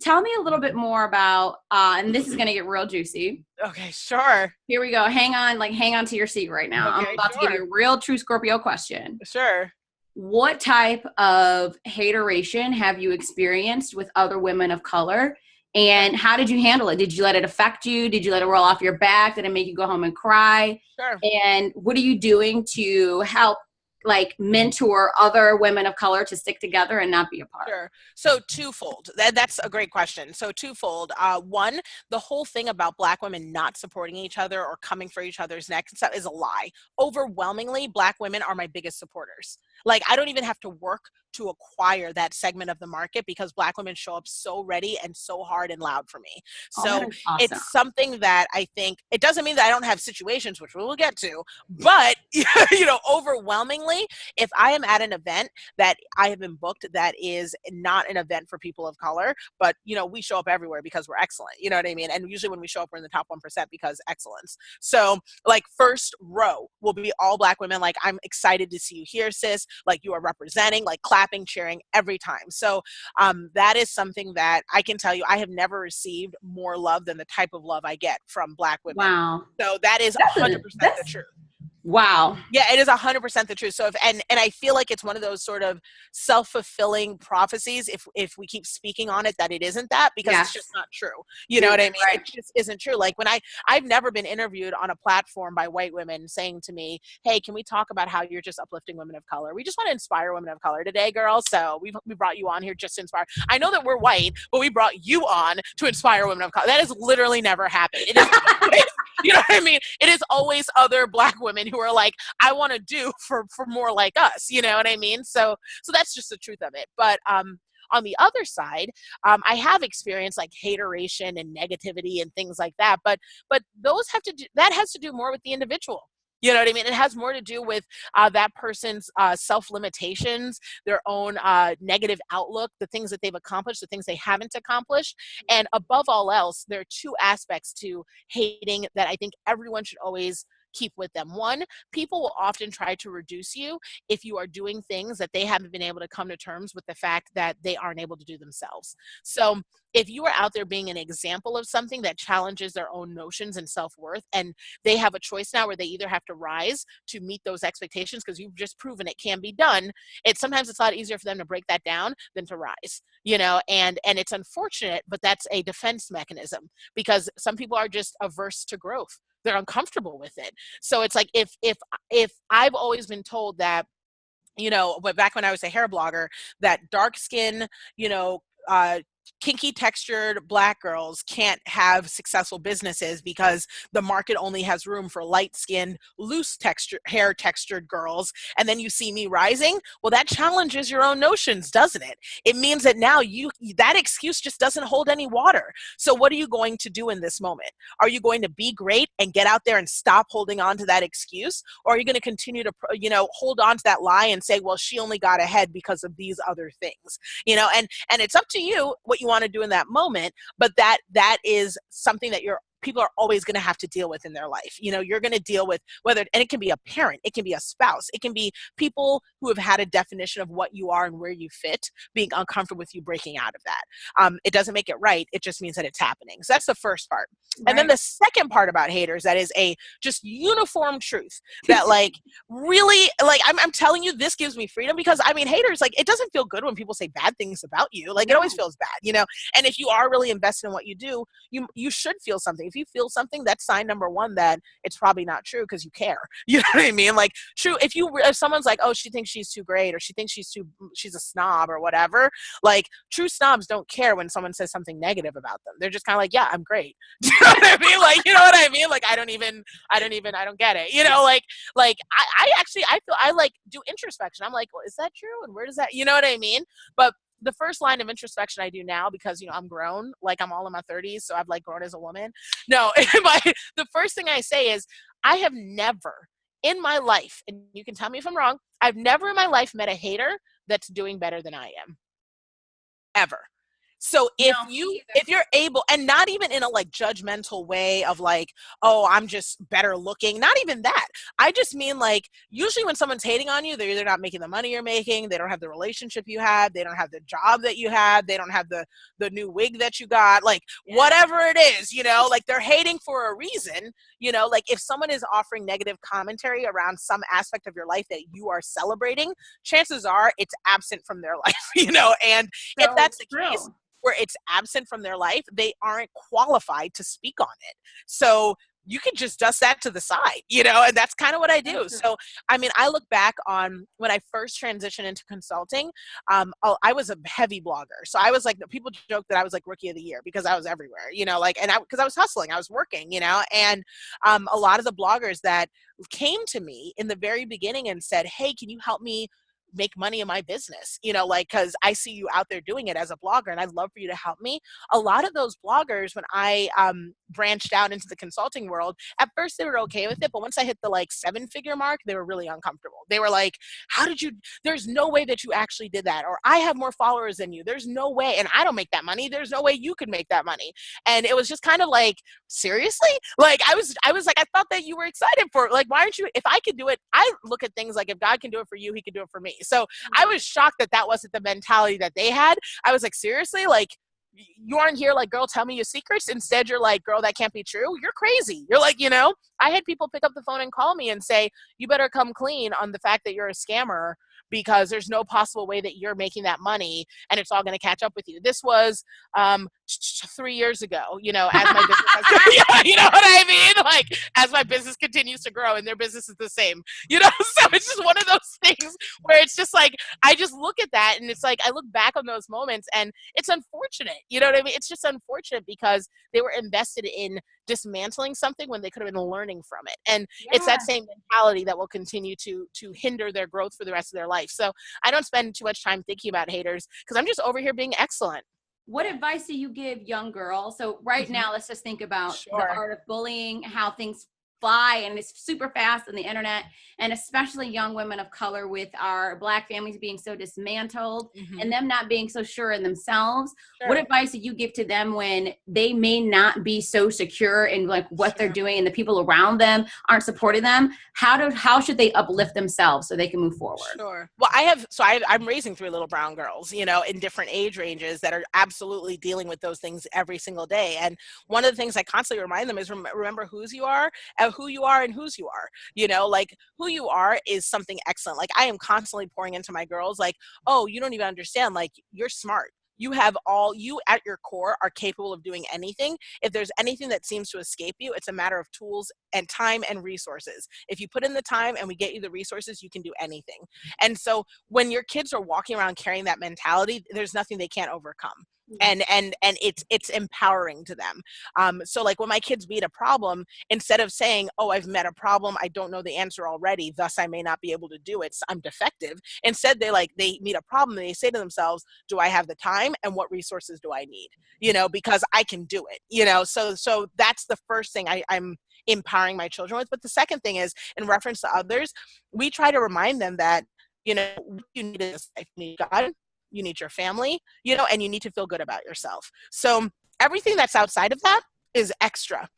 Tell me a little bit more about, and this is going to get real juicy. Okay, sure. Here we go. Hang on to your seat right now. Okay, I'm about to give you a real true Scorpio question. Sure. What type of hateration have you experienced with other women of color? And how did you handle it? Did you let it affect you? Did you let it roll off your back? Did it make you go home and cry? Sure. And what are you doing to help mentor other women of color to stick together and not be apart? Sure. So twofold. That's a great question. So twofold. One, the whole thing about Black women not supporting each other or coming for each other's neck and stuff is a lie. Overwhelmingly, Black women are my biggest supporters. Like, I don't even have to work to acquire that segment of the market because Black women show up so ready and so hard and loud for me. So awesome. It's something that I think, it doesn't mean that I don't have situations, which we will get to, but overwhelmingly, if I am at an event that I have been booked that is not an event for people of color, but we show up everywhere because we're excellent. You know what I mean? And usually when we show up, we're in the top 1% because excellence. So like, first row will be all Black women. Like, I'm excited to see you here, sis. Like, you are representing, like clapping, cheering every time. So that is something that I can tell you, I have never received more love than the type of love I get from Black women. Wow. So that is 100% the truth. Wow. Yeah, it is 100% the truth. So and I feel like it's one of those sort of self-fulfilling prophecies if we keep speaking on it, that it isn't that, because it's just not true. You know what I mean? Right. It just isn't true. Like, when I've never been interviewed on a platform by white women saying to me, hey, can we talk about how you're just uplifting women of color? We just want to inspire women of color today, girl. So we brought you on here just to inspire. I know that we're white, but we brought you on to inspire women of color. That has literally never happened. It is always, you know what I mean? It is always other Black women who are like, I want to do for more like us, you know what I mean? So that's just the truth of it. But on the other side, I have experienced like hateration and negativity and things like that. But those that has to do more with the individual. You know what I mean? It has more to do with that person's self-limitations, their own negative outlook, the things that they've accomplished, the things they haven't accomplished. And above all else, there are two aspects to hating that I think everyone should always keep with them. One, people will often try to reduce you if you are doing things that they haven't been able to come to terms with the fact that they aren't able to do themselves. So if you are out there being an example of something that challenges their own notions and self-worth, and they have a choice now where they either have to rise to meet those expectations because you've just proven it can be done, sometimes it's a lot easier for them to break that down than to rise, and it's unfortunate, but that's a defense mechanism because some people are just averse to growth. They're uncomfortable with it. So it's like, if I've always been told that, but back when I was a hair blogger, that dark skin, kinky textured Black girls can't have successful businesses because the market only has room for light skinned, loose hair textured girls. And then you see me rising. Well, that challenges your own notions, doesn't it? It means that now that excuse just doesn't hold any water. So what are you going to do in this moment? Are you going to be great and get out there and stop holding on to that excuse? Or are you going to continue to, hold on to that lie and say, well, she only got ahead because of these other things, and it's up to you what you want to do in that moment, but that is something that people are always going to have to deal with in their life. You're going to deal with and it can be a parent, it can be a spouse, it can be people who have had a definition of what you are and where you fit, being uncomfortable with you breaking out of that. It doesn't make it right. It just means that it's happening. So that's the first part. Right. And then the second part about haters, that is a just uniform truth that really, I'm telling you, this gives me freedom because haters, it doesn't feel good when people say bad things about you. It always feels bad, and if you are really invested in what you do, you should feel something. If you feel something, that's sign number one that it's probably not true because you care. You know what I mean? True. If someone's like, oh, she thinks she's too great, or she thinks she's a snob or whatever, true snobs don't care when someone says something negative about them. They're just kind of yeah, I'm great. Do you know what I mean? You know what I mean? I don't get it. I do introspection. I'm well, is that true? And where does that, you know what I mean? But the first line of introspection I do now, because I'm grown, I'm all in my 30s, so I've grown as a woman. No, the first thing I say is, I have never in my life, and you can tell me if I'm wrong, I've never in my life met a hater that's doing better than I am. Ever. So if you're able, and not even in a judgmental way of oh, I'm just better looking, not even that. I just mean usually when someone's hating on you, they're either not making the money you're making, they don't have the relationship you had, they don't have the job that you had, they don't have the new wig that you got, whatever it is, they're hating for a reason, if someone is offering negative commentary around some aspect of your life that you are celebrating, chances are it's absent from their life, and so if that's the case, where it's absent from their life, they aren't qualified to speak on it. So you can just dust that to the side, and that's kind of what I do. So, I look back on when I first transitioned into consulting, I was a heavy blogger. So I was people joke that I was rookie of the year because I was everywhere, because I was hustling, I was working, and a lot of the bloggers that came to me in the very beginning and said, hey, can you help me make money in my business, because I see you out there doing it as a blogger and I'd love for you to help me. A lot of those bloggers, when I branched out into the consulting world, at first they were okay with it, but once I hit the 7-figure mark, they were really uncomfortable. They were there's no way that you actually did that, or I have more followers than you, there's no way, and I don't make that money, there's no way you could make that money. And it was just kind of seriously, I was I thought that you were excited for it. Why aren't you? If I could do it, I look at things if God can do it for you, he could do it for me. So I was shocked that wasn't the mentality that they had. I was seriously, you aren't here girl, tell me your secrets. Instead, you're girl, that can't be true. You're crazy. You're I had people pick up the phone and call me and say, you better come clean on the fact that you're a scammer, because there's no possible way that you're making that money and it's all going to catch up with you. This was 3 years ago, as my business has, you know what I mean? As my business continues to grow and their business is the same, so it's just one of those things where it's just I just look at that and it's I look back on those moments and it's unfortunate, you know what I mean? It's just unfortunate because they were invested in dismantling something when they could have been learning from it. And it's that same mentality that will continue to hinder their growth for the rest of their life. So I don't spend too much time thinking about haters because I'm just over here being excellent. What advice do you give young girls? So right now, let's just think about the art of bullying, how things fly and it's super fast on the internet, and especially young women of color with our Black families being so dismantled and them not being so sure in themselves. What advice do you give to them when they may not be so secure in what they're doing and the people around them aren't supporting them? How should they uplift themselves so they can move forward? Sure. Well, I'm raising 3 little brown girls, in different age ranges that are absolutely dealing with those things every single day. And one of the things I constantly remind them is remember whose you are, who you are and whose you are. Who you are is something excellent. I am constantly pouring into my girls oh, you don't even understand, you're smart. You at your core are capable of doing anything. If there's anything that seems to escape you, it's a matter of tools and time and resources. If you put in the time and we get you the resources, you can do anything. And so when your kids are walking around carrying that mentality, there's nothing they can't overcome. and it's empowering to them. So like when my kids meet a problem, instead of saying, oh, I've met a problem, I don't know the answer already, thus I may not be able to do it, so I'm defective. Instead, they meet a problem and they say to themselves, do I have the time, and what resources do I need, because I can do it, so that's the first thing I'm empowering my children with. But the second thing is, in reference to others, we try to remind them that what you need is life. You need God, you need your family, and you need to feel good about yourself. So everything that's outside of that is extra.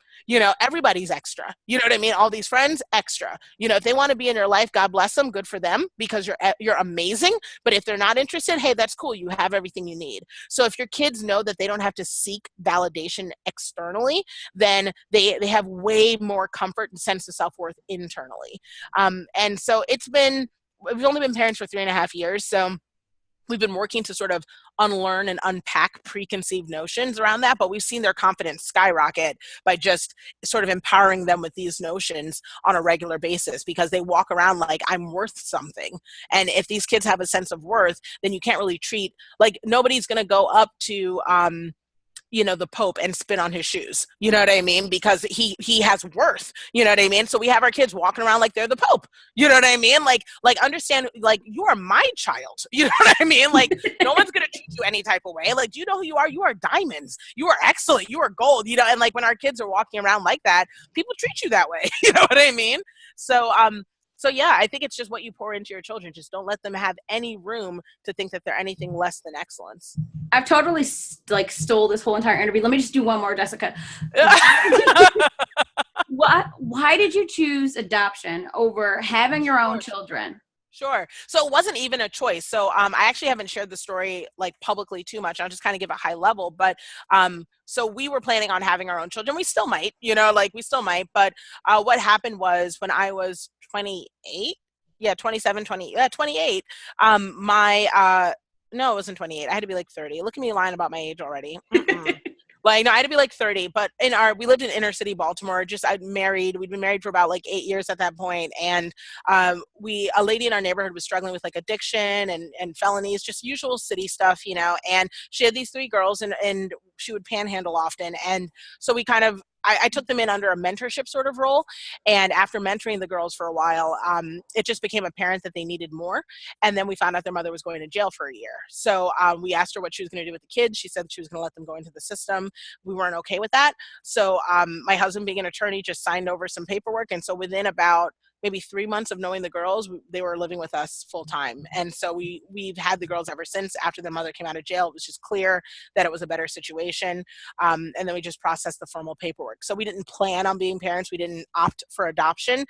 Everybody's extra. You know what I mean? All these friends, extra. If they want to be in your life, God bless them. Good for them, because you're amazing. But if they're not interested, hey, that's cool. You have everything you need. So if your kids know that they don't have to seek validation externally, then they have way more comfort and sense of self-worth internally. And so we've only been parents for 3.5 years. So we've been working to sort of unlearn and unpack preconceived notions around that, but we've seen their confidence skyrocket by just sort of empowering them with these notions on a regular basis, because they walk around like, I'm worth something. And if these kids have a sense of worth, then you can't really treat, like, nobody's going to go up to, the Pope and spit on his shoes. You know what I mean? Because he has worth. You know what I mean? So we have our kids walking around like they're the Pope. You know what I mean? Like understand, like, you are my child. You know what I mean? Like, no one's gonna treat you any type of way. Like, do you know who you are? You are diamonds. You are excellent. You are gold. And like, when our kids are walking around like that, people treat you that way. You know what I mean? So yeah, I think it's just what you pour into your children. Just don't let them have any room to think that they're anything less than excellence. I've totally stole this whole entire interview. Let me just do one more, Jessica. Why did you choose adoption over having your own children? Sure. So it wasn't even a choice. So I actually haven't shared the story like publicly too much. I'll just kind of give a high level. But so we were planning on having our own children. We still might, we still might. But what happened was, when I was 28, 28, no, it wasn't 28. I had to be like 30. Look at me lying about my age already. Like, no, I had to be like 30, but we lived in inner city Baltimore. We'd been married for about like 8 years at that point. And a lady in our neighborhood was struggling with like addiction and felonies, just usual city stuff, and she had these 3 girls, and she would panhandle often. And so I took them in under a mentorship sort of role. And after mentoring the girls for a while, it just became apparent that they needed more. And then we found out their mother was going to jail for a year. So we asked her what she was going to do with the kids. She said she was going to let them go into the system. We weren't okay with that. So my husband, being an attorney, just signed over some paperwork. And so within about maybe 3 months of knowing the girls, they were living with us full time. And so we've had the girls ever since. After the mother came out of jail, it was just clear that it was a better situation. And then we just processed the formal paperwork. So we didn't plan on being parents. We didn't opt for adoption.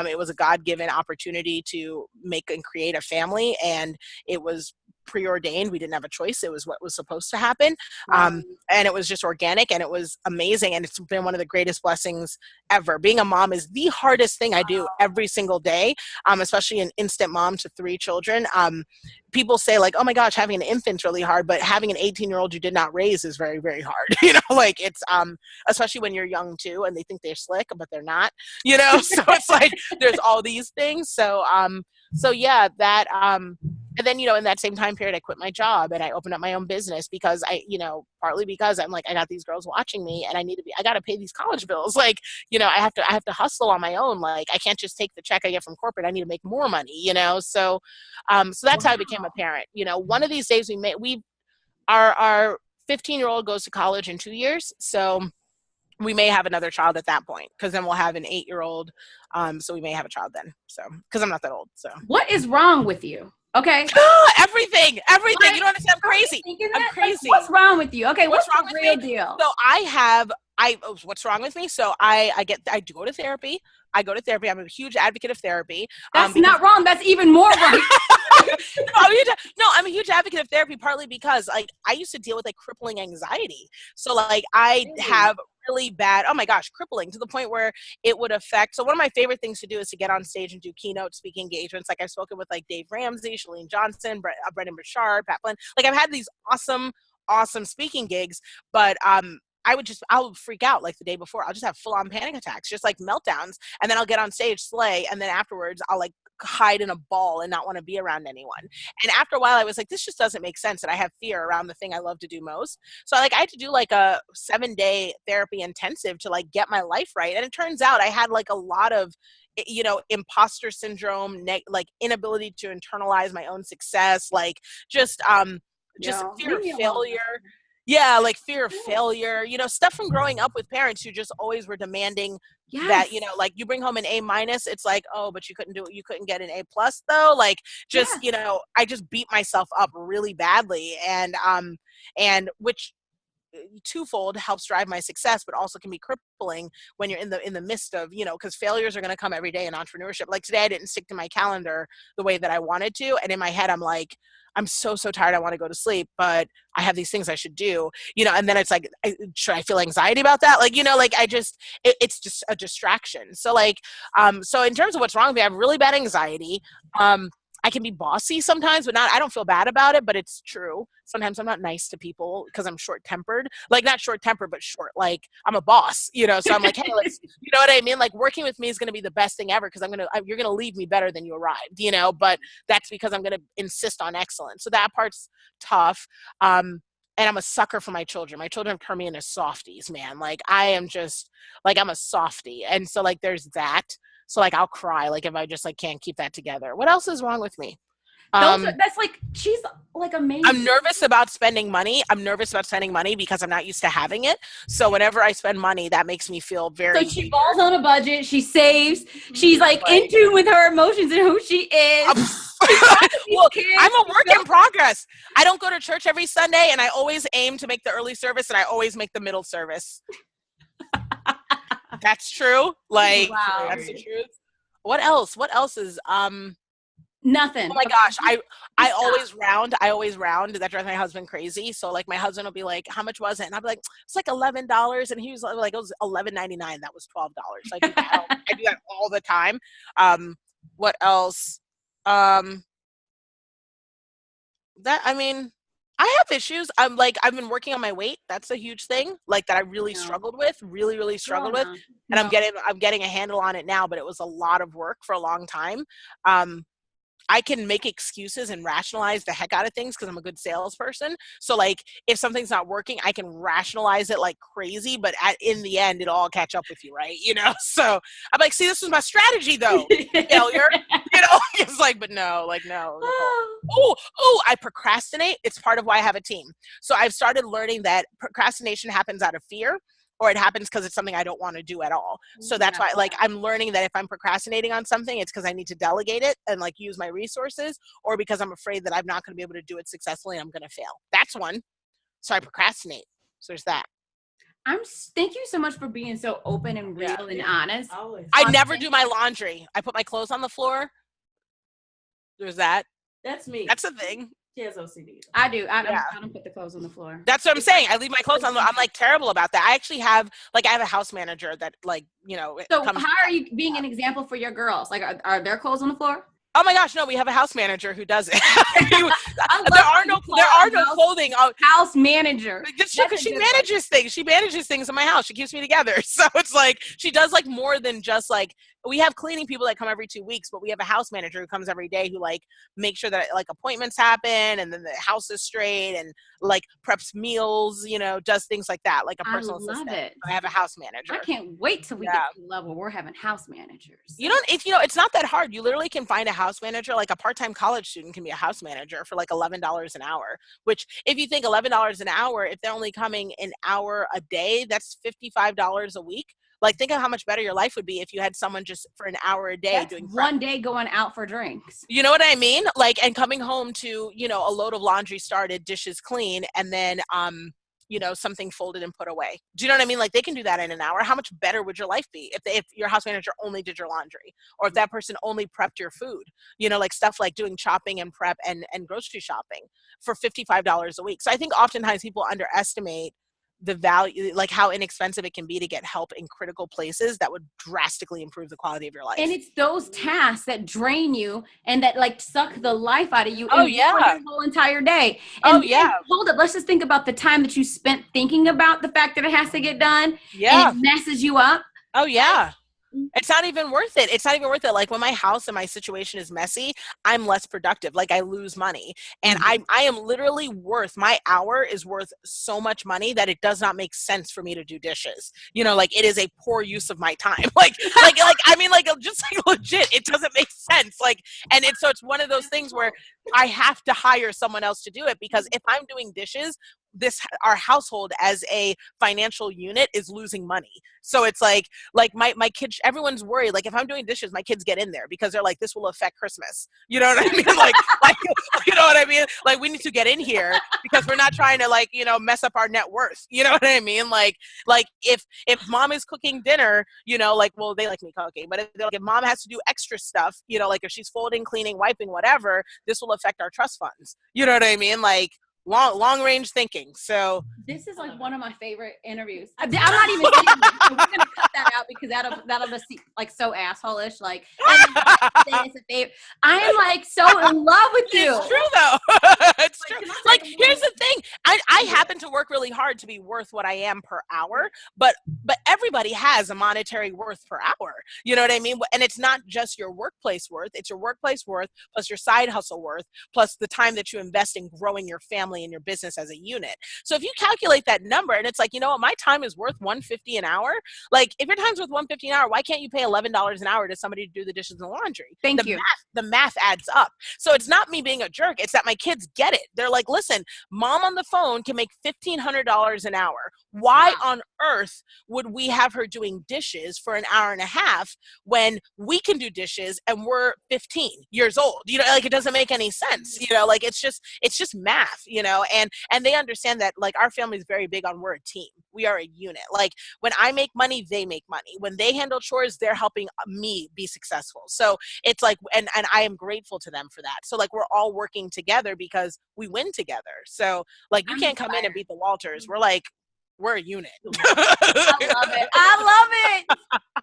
It was a God-given opportunity to make and create a family. And it was preordained. We didn't have a choice. It was what was supposed to happen. And it was just organic, and it was amazing. And it's been one of the greatest blessings ever. Being a mom is the hardest thing I do every single day, especially an instant mom to 3 children. People say like, oh my gosh, having an infant's really hard, but having an 18-year-old you did not raise is very, very hard. Like, it's, especially when you're young too, and they think they're slick, but they're not, so it's like, there's all these things. So yeah, that, and then, in that same time period, I quit my job and I opened up my own business because partly because I'm like, I got these girls watching me and I got to pay these college bills. Like, I have to hustle on my own. Like, I can't just take the check I get from corporate. I need to make more money, so that's how I became a parent. One of these days our 15-year-old goes to college in 2 years. So we may have another child at that point, because then we'll have an 8-year-old. So we may have a child then. So, because I'm not that old. So what is wrong with you? Okay. Everything. You don't understand. I'm crazy. I'm crazy. Like, what's wrong with you? Okay. What's wrong with real me? Deal? So what's wrong with me? So I do go to therapy. I'm a huge advocate of therapy. That's not wrong. That's even more wrong. I'm a huge advocate of therapy, partly because like I used to deal with like crippling anxiety. So like I have really bad, oh my gosh, crippling, to the point where it would affect. So one of my favorite things to do is to get on stage and do keynote speaking engagements. Like I've spoken with like Dave Ramsey, Shalene Johnson, Brendan Burchard, Pat Flynn. Like I've had these awesome speaking gigs, but I'll freak out like the day before. I'll just have full on panic attacks, just like meltdowns. And then I'll get on stage, slay. And then afterwards I'll like hide in a ball and not want to be around anyone. And after a while I was like, this just doesn't make sense, that I have fear around the thing I love to do most. So like I had to do like a 7-day therapy intensive to like get my life right. And it turns out I had like a lot of, you know, imposter syndrome, like inability to internalize my own success, like just fear of failure. Yeah, like fear of failure, you know, stuff from growing up with parents who just always were demanding that, you know, like you bring home an A-, it's like, oh, but you couldn't get an A+ though. Like just, you know, I just beat myself up really badly, and which twofold helps drive my success, but also can be crippling when you're in the midst of, you know, because failures are going to come every day in entrepreneurship. Like today I didn't stick to my calendar the way that I wanted to, and in my head I'm like, I'm so tired, I want to go to sleep, but I have these things I should do, you know, and then it's like, should I feel anxiety about that? Like, you know, like it's just a distraction. So like, so in terms of what's wrong with me, I have really bad anxiety. I can be bossy sometimes, but I don't feel bad about it, but it's true. Sometimes I'm not nice to people because I'm short-tempered. Like not short-tempered, but short, like I'm a boss, you know? So I'm like, hey, let's, you know what I mean? Like working with me is going to be the best thing ever because you're going to leave me better than you arrived, you know? But that's because I'm going to insist on excellence. So that part's tough. And I'm a sucker for my children. My children have turned me into softies, man. Like I am just like, I'm a softie. And so like, there's that. So like I'll cry like if I just like can't keep that together. What else is wrong with me? That's like, she's like amazing. I'm nervous about spending money. Because I'm not used to having it. So whenever I spend money, that makes me feel very. So she falls on a budget. She saves. She's like in tune with her emotions and who she is. Well, I'm a work in progress. I don't go to church every Sunday, and I always aim to make the early service, and I always make the middle service. That's true. Like, wow. That's the truth. What else? What else is nothing? Oh my gosh, I always round. That drives my husband crazy. So like my husband will be like, "How much was it?" And I'll be like, "It's like $11." And he was like, "It was $11.99. That was $12." So I do that. I do that all the time. What else? I have issues. I've been working on my weight. That's a huge thing. Like that I really struggled with, really struggled with. And I'm getting a handle on it now, but it was a lot of work for a long time. I can make excuses and rationalize the heck out of things because I'm a good salesperson. So like if something's not working, I can rationalize it like crazy, but in the end, it'll all catch up with you, right? You know? So I'm like, see, this was my strategy though. Failure, you know? It's like, but no. I procrastinate. It's part of why I have a team. So I've started learning that procrastination happens out of fear, or it happens because it's something I don't want to do at all. So that's why, like, I'm learning that if I'm procrastinating on something, it's because I need to delegate it and like use my resources, or because I'm afraid that I'm not going to be able to do it successfully and I'm going to fail. That's one. So I procrastinate. So there's that. Thank you so much for being so open and real and honest. I never do my laundry. I put my clothes on the floor. There's that. That's me. That's a thing. She has OCD. I do. I don't put the clothes on the floor. That's what I'm saying. I leave my clothes on. I'm like terrible about that. I actually have I have a house manager that like, you know. So how are you being an example for your girls? Like, are their clothes on the floor? Oh my gosh, no, we have a house manager who does it. there are no clothing. House manager. Because she manages things. She manages things in my house. She keeps me together. So it's like, she does like more than just like, we have cleaning people that come every 2 weeks, but we have a house manager who comes every day who like makes sure that like appointments happen and then the house is straight and like preps meals, you know, does things like that, like a personal assistant. I love it. I have a house manager. I can't wait till we get to the level where we're having house managers. It's not that hard. You literally can find a house manager, like a part-time college student can be a house manager for like $11 an hour, which if you think $11 an hour, if they're only coming an hour a day, that's $55 a week. Like, think of how much better your life would be if you had someone just for an hour a day doing prep. One day going out for drinks. You know what I mean? Like, and coming home to, you know, a load of laundry started, dishes clean, and then, you know, something folded and put away. Do you know what I mean? Like, they can do that in an hour. How much better would your life be if your house manager only did your laundry, or if that person only prepped your food? You know, like stuff like doing shopping and prep and grocery shopping for $55 a week. So I think oftentimes people underestimate the value, like how inexpensive it can be to get help in critical places that would drastically improve the quality of your life. And it's those tasks that drain you and that like suck the life out of you. Oh yeah, your whole entire day. And hold up, let's just think about the time that you spent thinking about the fact that it has to get done. Yeah, and it messes you up. Oh yeah. It's not even worth it. It's not even worth it. Like when my house and my situation is messy, I'm less productive. Like I lose money. And I am literally my hour is worth so much money that it does not make sense for me to do dishes. You know, like it is a poor use of my time. I mean, like just like legit, it doesn't make sense. Like, so it's one of those things where I have to hire someone else to do it, because if I'm doing dishes, our household as a financial unit is losing money. So it's like my kids, everyone's worried, like if I'm doing dishes, my kids get in there because they're like, this will affect Christmas. You know what I mean? like you know what I mean? Like we need to get in here because we're not trying to like, you know, mess up our net worth. You know what I mean? Like if mom is cooking dinner, you know, like, well, they like me cooking, but if mom has to do extra stuff, you know, like if she's folding, cleaning, wiping, whatever, this will affect our trust funds. You know what I mean? Like long range thinking. So this is like one of my favorite interviews. I'm not even saying that, so we're gonna cut that out because that'll just seem like so asshole-ish. Like I am like so in love with you. It's true though. It's true. Like here's the thing. I happen to work really hard to be worth what I am per hour, but everybody has a monetary worth per hour. You know what I mean? And it's not just your workplace worth, it's your workplace worth plus your side hustle worth plus the time that you invest in growing your family and your business as a unit. So if you calculate that number and it's like, you know what, my time is worth $150 an hour. Like if your time's worth $150 an hour, why can't you pay $11 an hour to somebody to do the dishes and laundry? Thank you. The math adds up. So it's not me being a jerk. It's that my kids get it. They're like, listen, mom on the phone can make $1,500 an hour. Why on earth would we have her doing dishes for an hour and a half when we can do dishes and we're 15 years old? You know, like it doesn't make any sense. You know, like it's just math, you know, and they understand that like our family is very big on we're a team. We are a unit. Like when I make money, they make money. When they handle chores, they're helping me be successful. So it's like, and I am grateful to them for that. So like we're all working together because we win together. So like you can't come in and beat the Walters. We're a unit. I love it.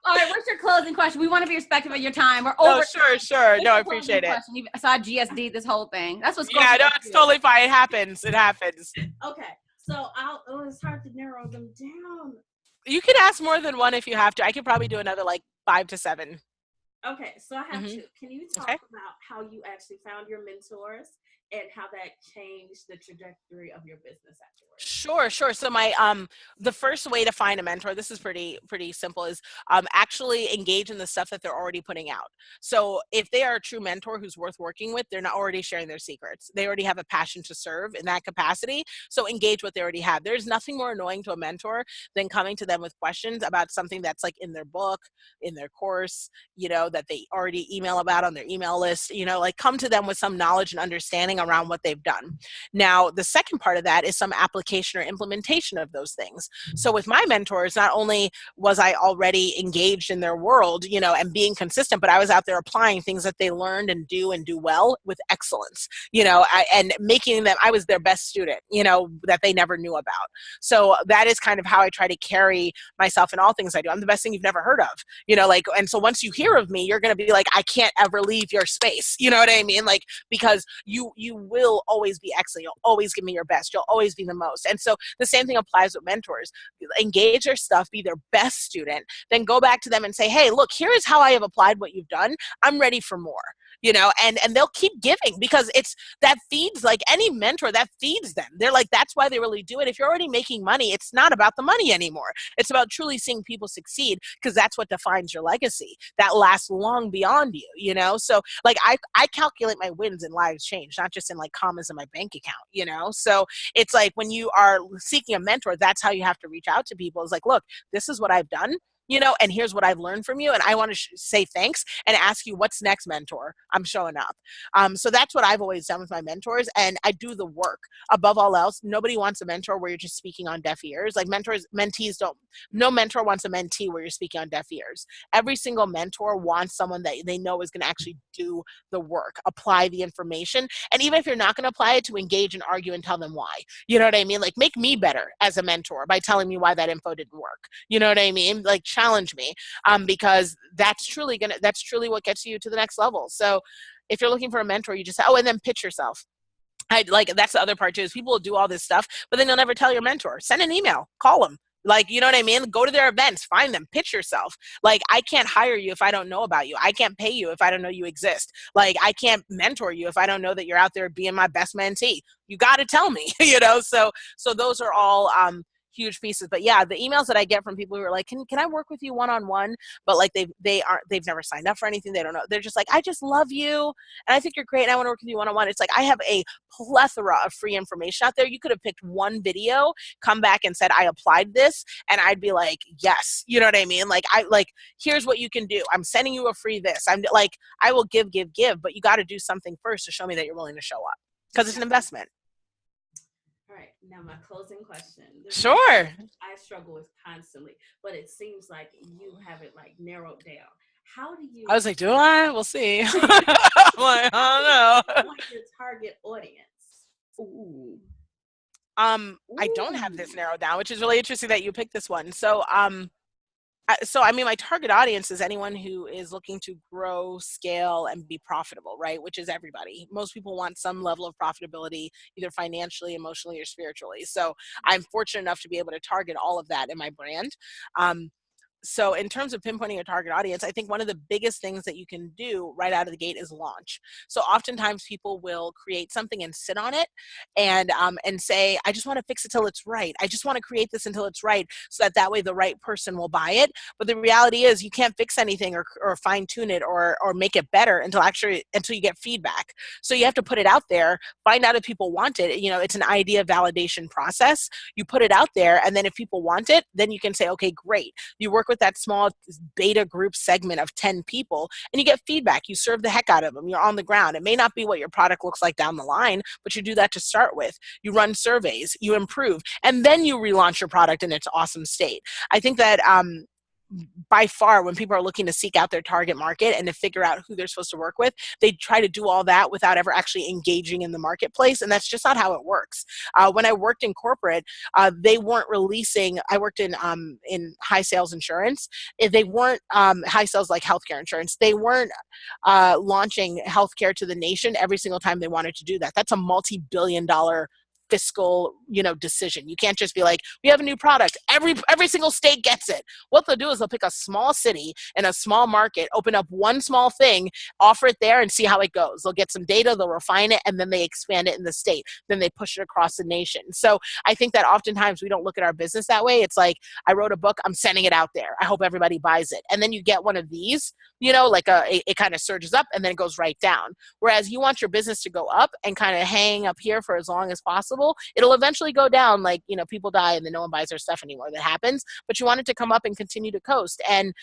All right, what's your closing question? We want to be respectful of your time. We're over. Oh, sure. No, I appreciate it. I saw GSD this whole thing. That's what's going on. Yeah, no, it's totally fine. It happens. Okay, so it's hard to narrow them down. You can ask more than one if you have to. I could probably do another like 5 to 7. Okay, so I have to. Can you talk about how you actually found your mentors and how that changed the trajectory of your business afterwards? Sure. So my the first way to find a mentor, this is pretty simple, is actually engage in the stuff that they're already putting out. So if they are a true mentor who's worth working with, they're not already sharing their secrets. They already have a passion to serve in that capacity. So engage what they already have. There's nothing more annoying to a mentor than coming to them with questions about something that's like in their book, in their course, you know, that they already email about on their email list. You know, like come to them with some knowledge and understanding around what they've done. Now, the second part of that is some application or implementation of those things. So with my mentors, not only was I already engaged in their world, you know, and being consistent, but I was out there applying things that they learned and do well with excellence, you know, and making them, I was their best student, you know, that they never knew about. So that is kind of how I try to carry myself in all things I do. I'm the best thing you've never heard of, you know, like, and so once you hear of me, you're going to be like, I can't ever leave your space. You know what I mean? Like, because you will always be excellent. You'll always give me your best. You'll always be the most. And so the same thing applies with mentors. Engage their stuff, be their best student, then go back to them and say, hey, look, here is how I have applied what you've done. I'm ready for more. You know, and they'll keep giving because it's that feeds, like any mentor, that feeds them. They're like, that's why they really do it. If you're already making money, it's not about the money anymore. It's about truly seeing people succeed, because that's what defines your legacy. That lasts long beyond you, you know? So like I calculate my wins and lives change, not just in like commas in my bank account, you know? So it's like when you are seeking a mentor, that's how you have to reach out to people. It's like, look, this is what I've done. You know, and here's what I've learned from you. And I want to say thanks and ask you, what's next, mentor? I'm showing up. So that's what I've always done with my mentors. And I do the work. Above all else, nobody wants a mentor where you're just speaking on deaf ears. Like mentees don't, no mentor wants a mentee where you're speaking on deaf ears. Every single mentor wants someone that they know is going to actually do the work, apply the information. And even if you're not going to apply it, to engage and argue and tell them why. You know what I mean? Like make me better as a mentor by telling me why that info didn't work. You know what I mean? Like challenge me, because that's truly what gets you to the next level. So if you're looking for a mentor, you just say, oh, and then pitch yourself. That's the other part too, is people will do all this stuff, but then you'll never tell your mentor. Send an email, call them, Like, you know what I mean? Go to their events, find them, pitch yourself. Like, I can't hire you if I don't know about you. I can't pay you if I don't know you exist. Like, I can't mentor you if I don't know that you're out there being my best mentee. You got to tell me, you know? So those are all huge pieces. But yeah, the emails that I get from people who are like, can I work with you one-on-one? But like they've never signed up for anything. They don't know. They're just like, I just love you and I think you're great and I want to work with you one-on-one. It's like, I have a plethora of free information out there. You could have picked one video, come back and said, I applied this, and I'd be like, yes. You know what I mean? Like, here's what you can do. I'm sending you a free this. I'm like, I will give, but you got to do something first to show me that you're willing to show up, because it's an investment. All right, now my closing question. Sure. I struggle with constantly, but it seems like you have it like narrowed down. How do you? I was like, do I? We'll see. I'm like, I don't know. Your target audience. Ooh. I don't have this narrowed down, which is really interesting that you picked this one. So, I mean, my target audience is anyone who is looking to grow, scale, and be profitable, right? Which is everybody. Most people want some level of profitability, either financially, emotionally, or spiritually. So I'm fortunate enough to be able to target all of that in my brand. So in terms of pinpointing a target audience, I think one of the biggest things that you can do right out of the gate is launch. So oftentimes people will create something and sit on it and say, I just want to fix it till it's right. I just want to create this until it's right, so that way the right person will buy it. But the reality is you can't fix anything or fine tune it or make it better until you get feedback. So you have to put it out there, find out if people want it. You know, it's an idea validation process. You put it out there, and then if people want it, then you can say, okay, great. You work with that small beta group segment of 10 people and you get feedback. You serve the heck out of them. You're on the ground. It may not be what your product looks like down the line, but you do that to start with. You run surveys, you improve, and then you relaunch your product in its awesome state. I think that by far, when people are looking to seek out their target market and to figure out who they're supposed to work with, they try to do all that without ever actually engaging in the marketplace. And that's just not how it works. When I worked in corporate, they weren't releasing, I worked in high sales insurance. They weren't high sales like healthcare insurance. They weren't launching healthcare to the nation every single time they wanted to do that. That's a multi-billion-dollar fiscal, decision. You can't just be like, we have a new product. Every single state gets it. What they'll do is they'll pick a small city and a small market, open up one small thing, offer it there, and see how it goes. They'll get some data, they'll refine it, and then they expand it in the state. Then they push it across the nation. So I think that oftentimes we don't look at our business that way. It's like, I wrote a book, I'm sending it out there. I hope everybody buys it. And then you get one of these, it kind of surges up and then it goes right down. Whereas you want your business to go up and kind of hang up here for as long as possible. It'll eventually go down, like, people die and then no one buys their stuff anymore. That happens. But you want it to come up and continue to coast and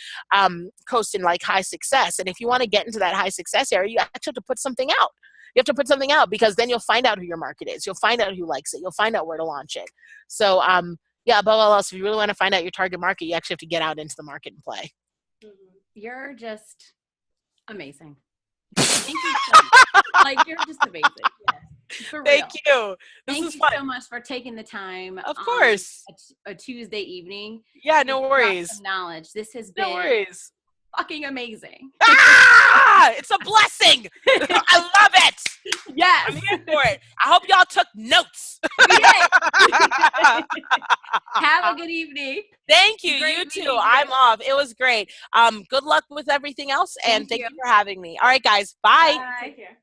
coast in like high success. And if you want to get into that high success area, you actually have to put something out. You have to put something out, because then you'll find out who your market is. You'll find out who likes it. You'll find out where to launch it. So above all else, if you really want to find out your target market, you actually have to get out into the market and play. You're just amazing. Thank you so much. Like, you're just amazing. Yes. For real. Thank you. Thank you so much for taking the time. Of course. A Tuesday evening. Yeah, no worries. Knowledge. This has been fucking amazing. It's a blessing. I love it. Yes. I'm here for it. I hope y'all took notes. Have a good evening. Thank you. You too. I'm off. It was great. Good luck with everything else, and thank you for having me. All right, guys. Bye. Take care.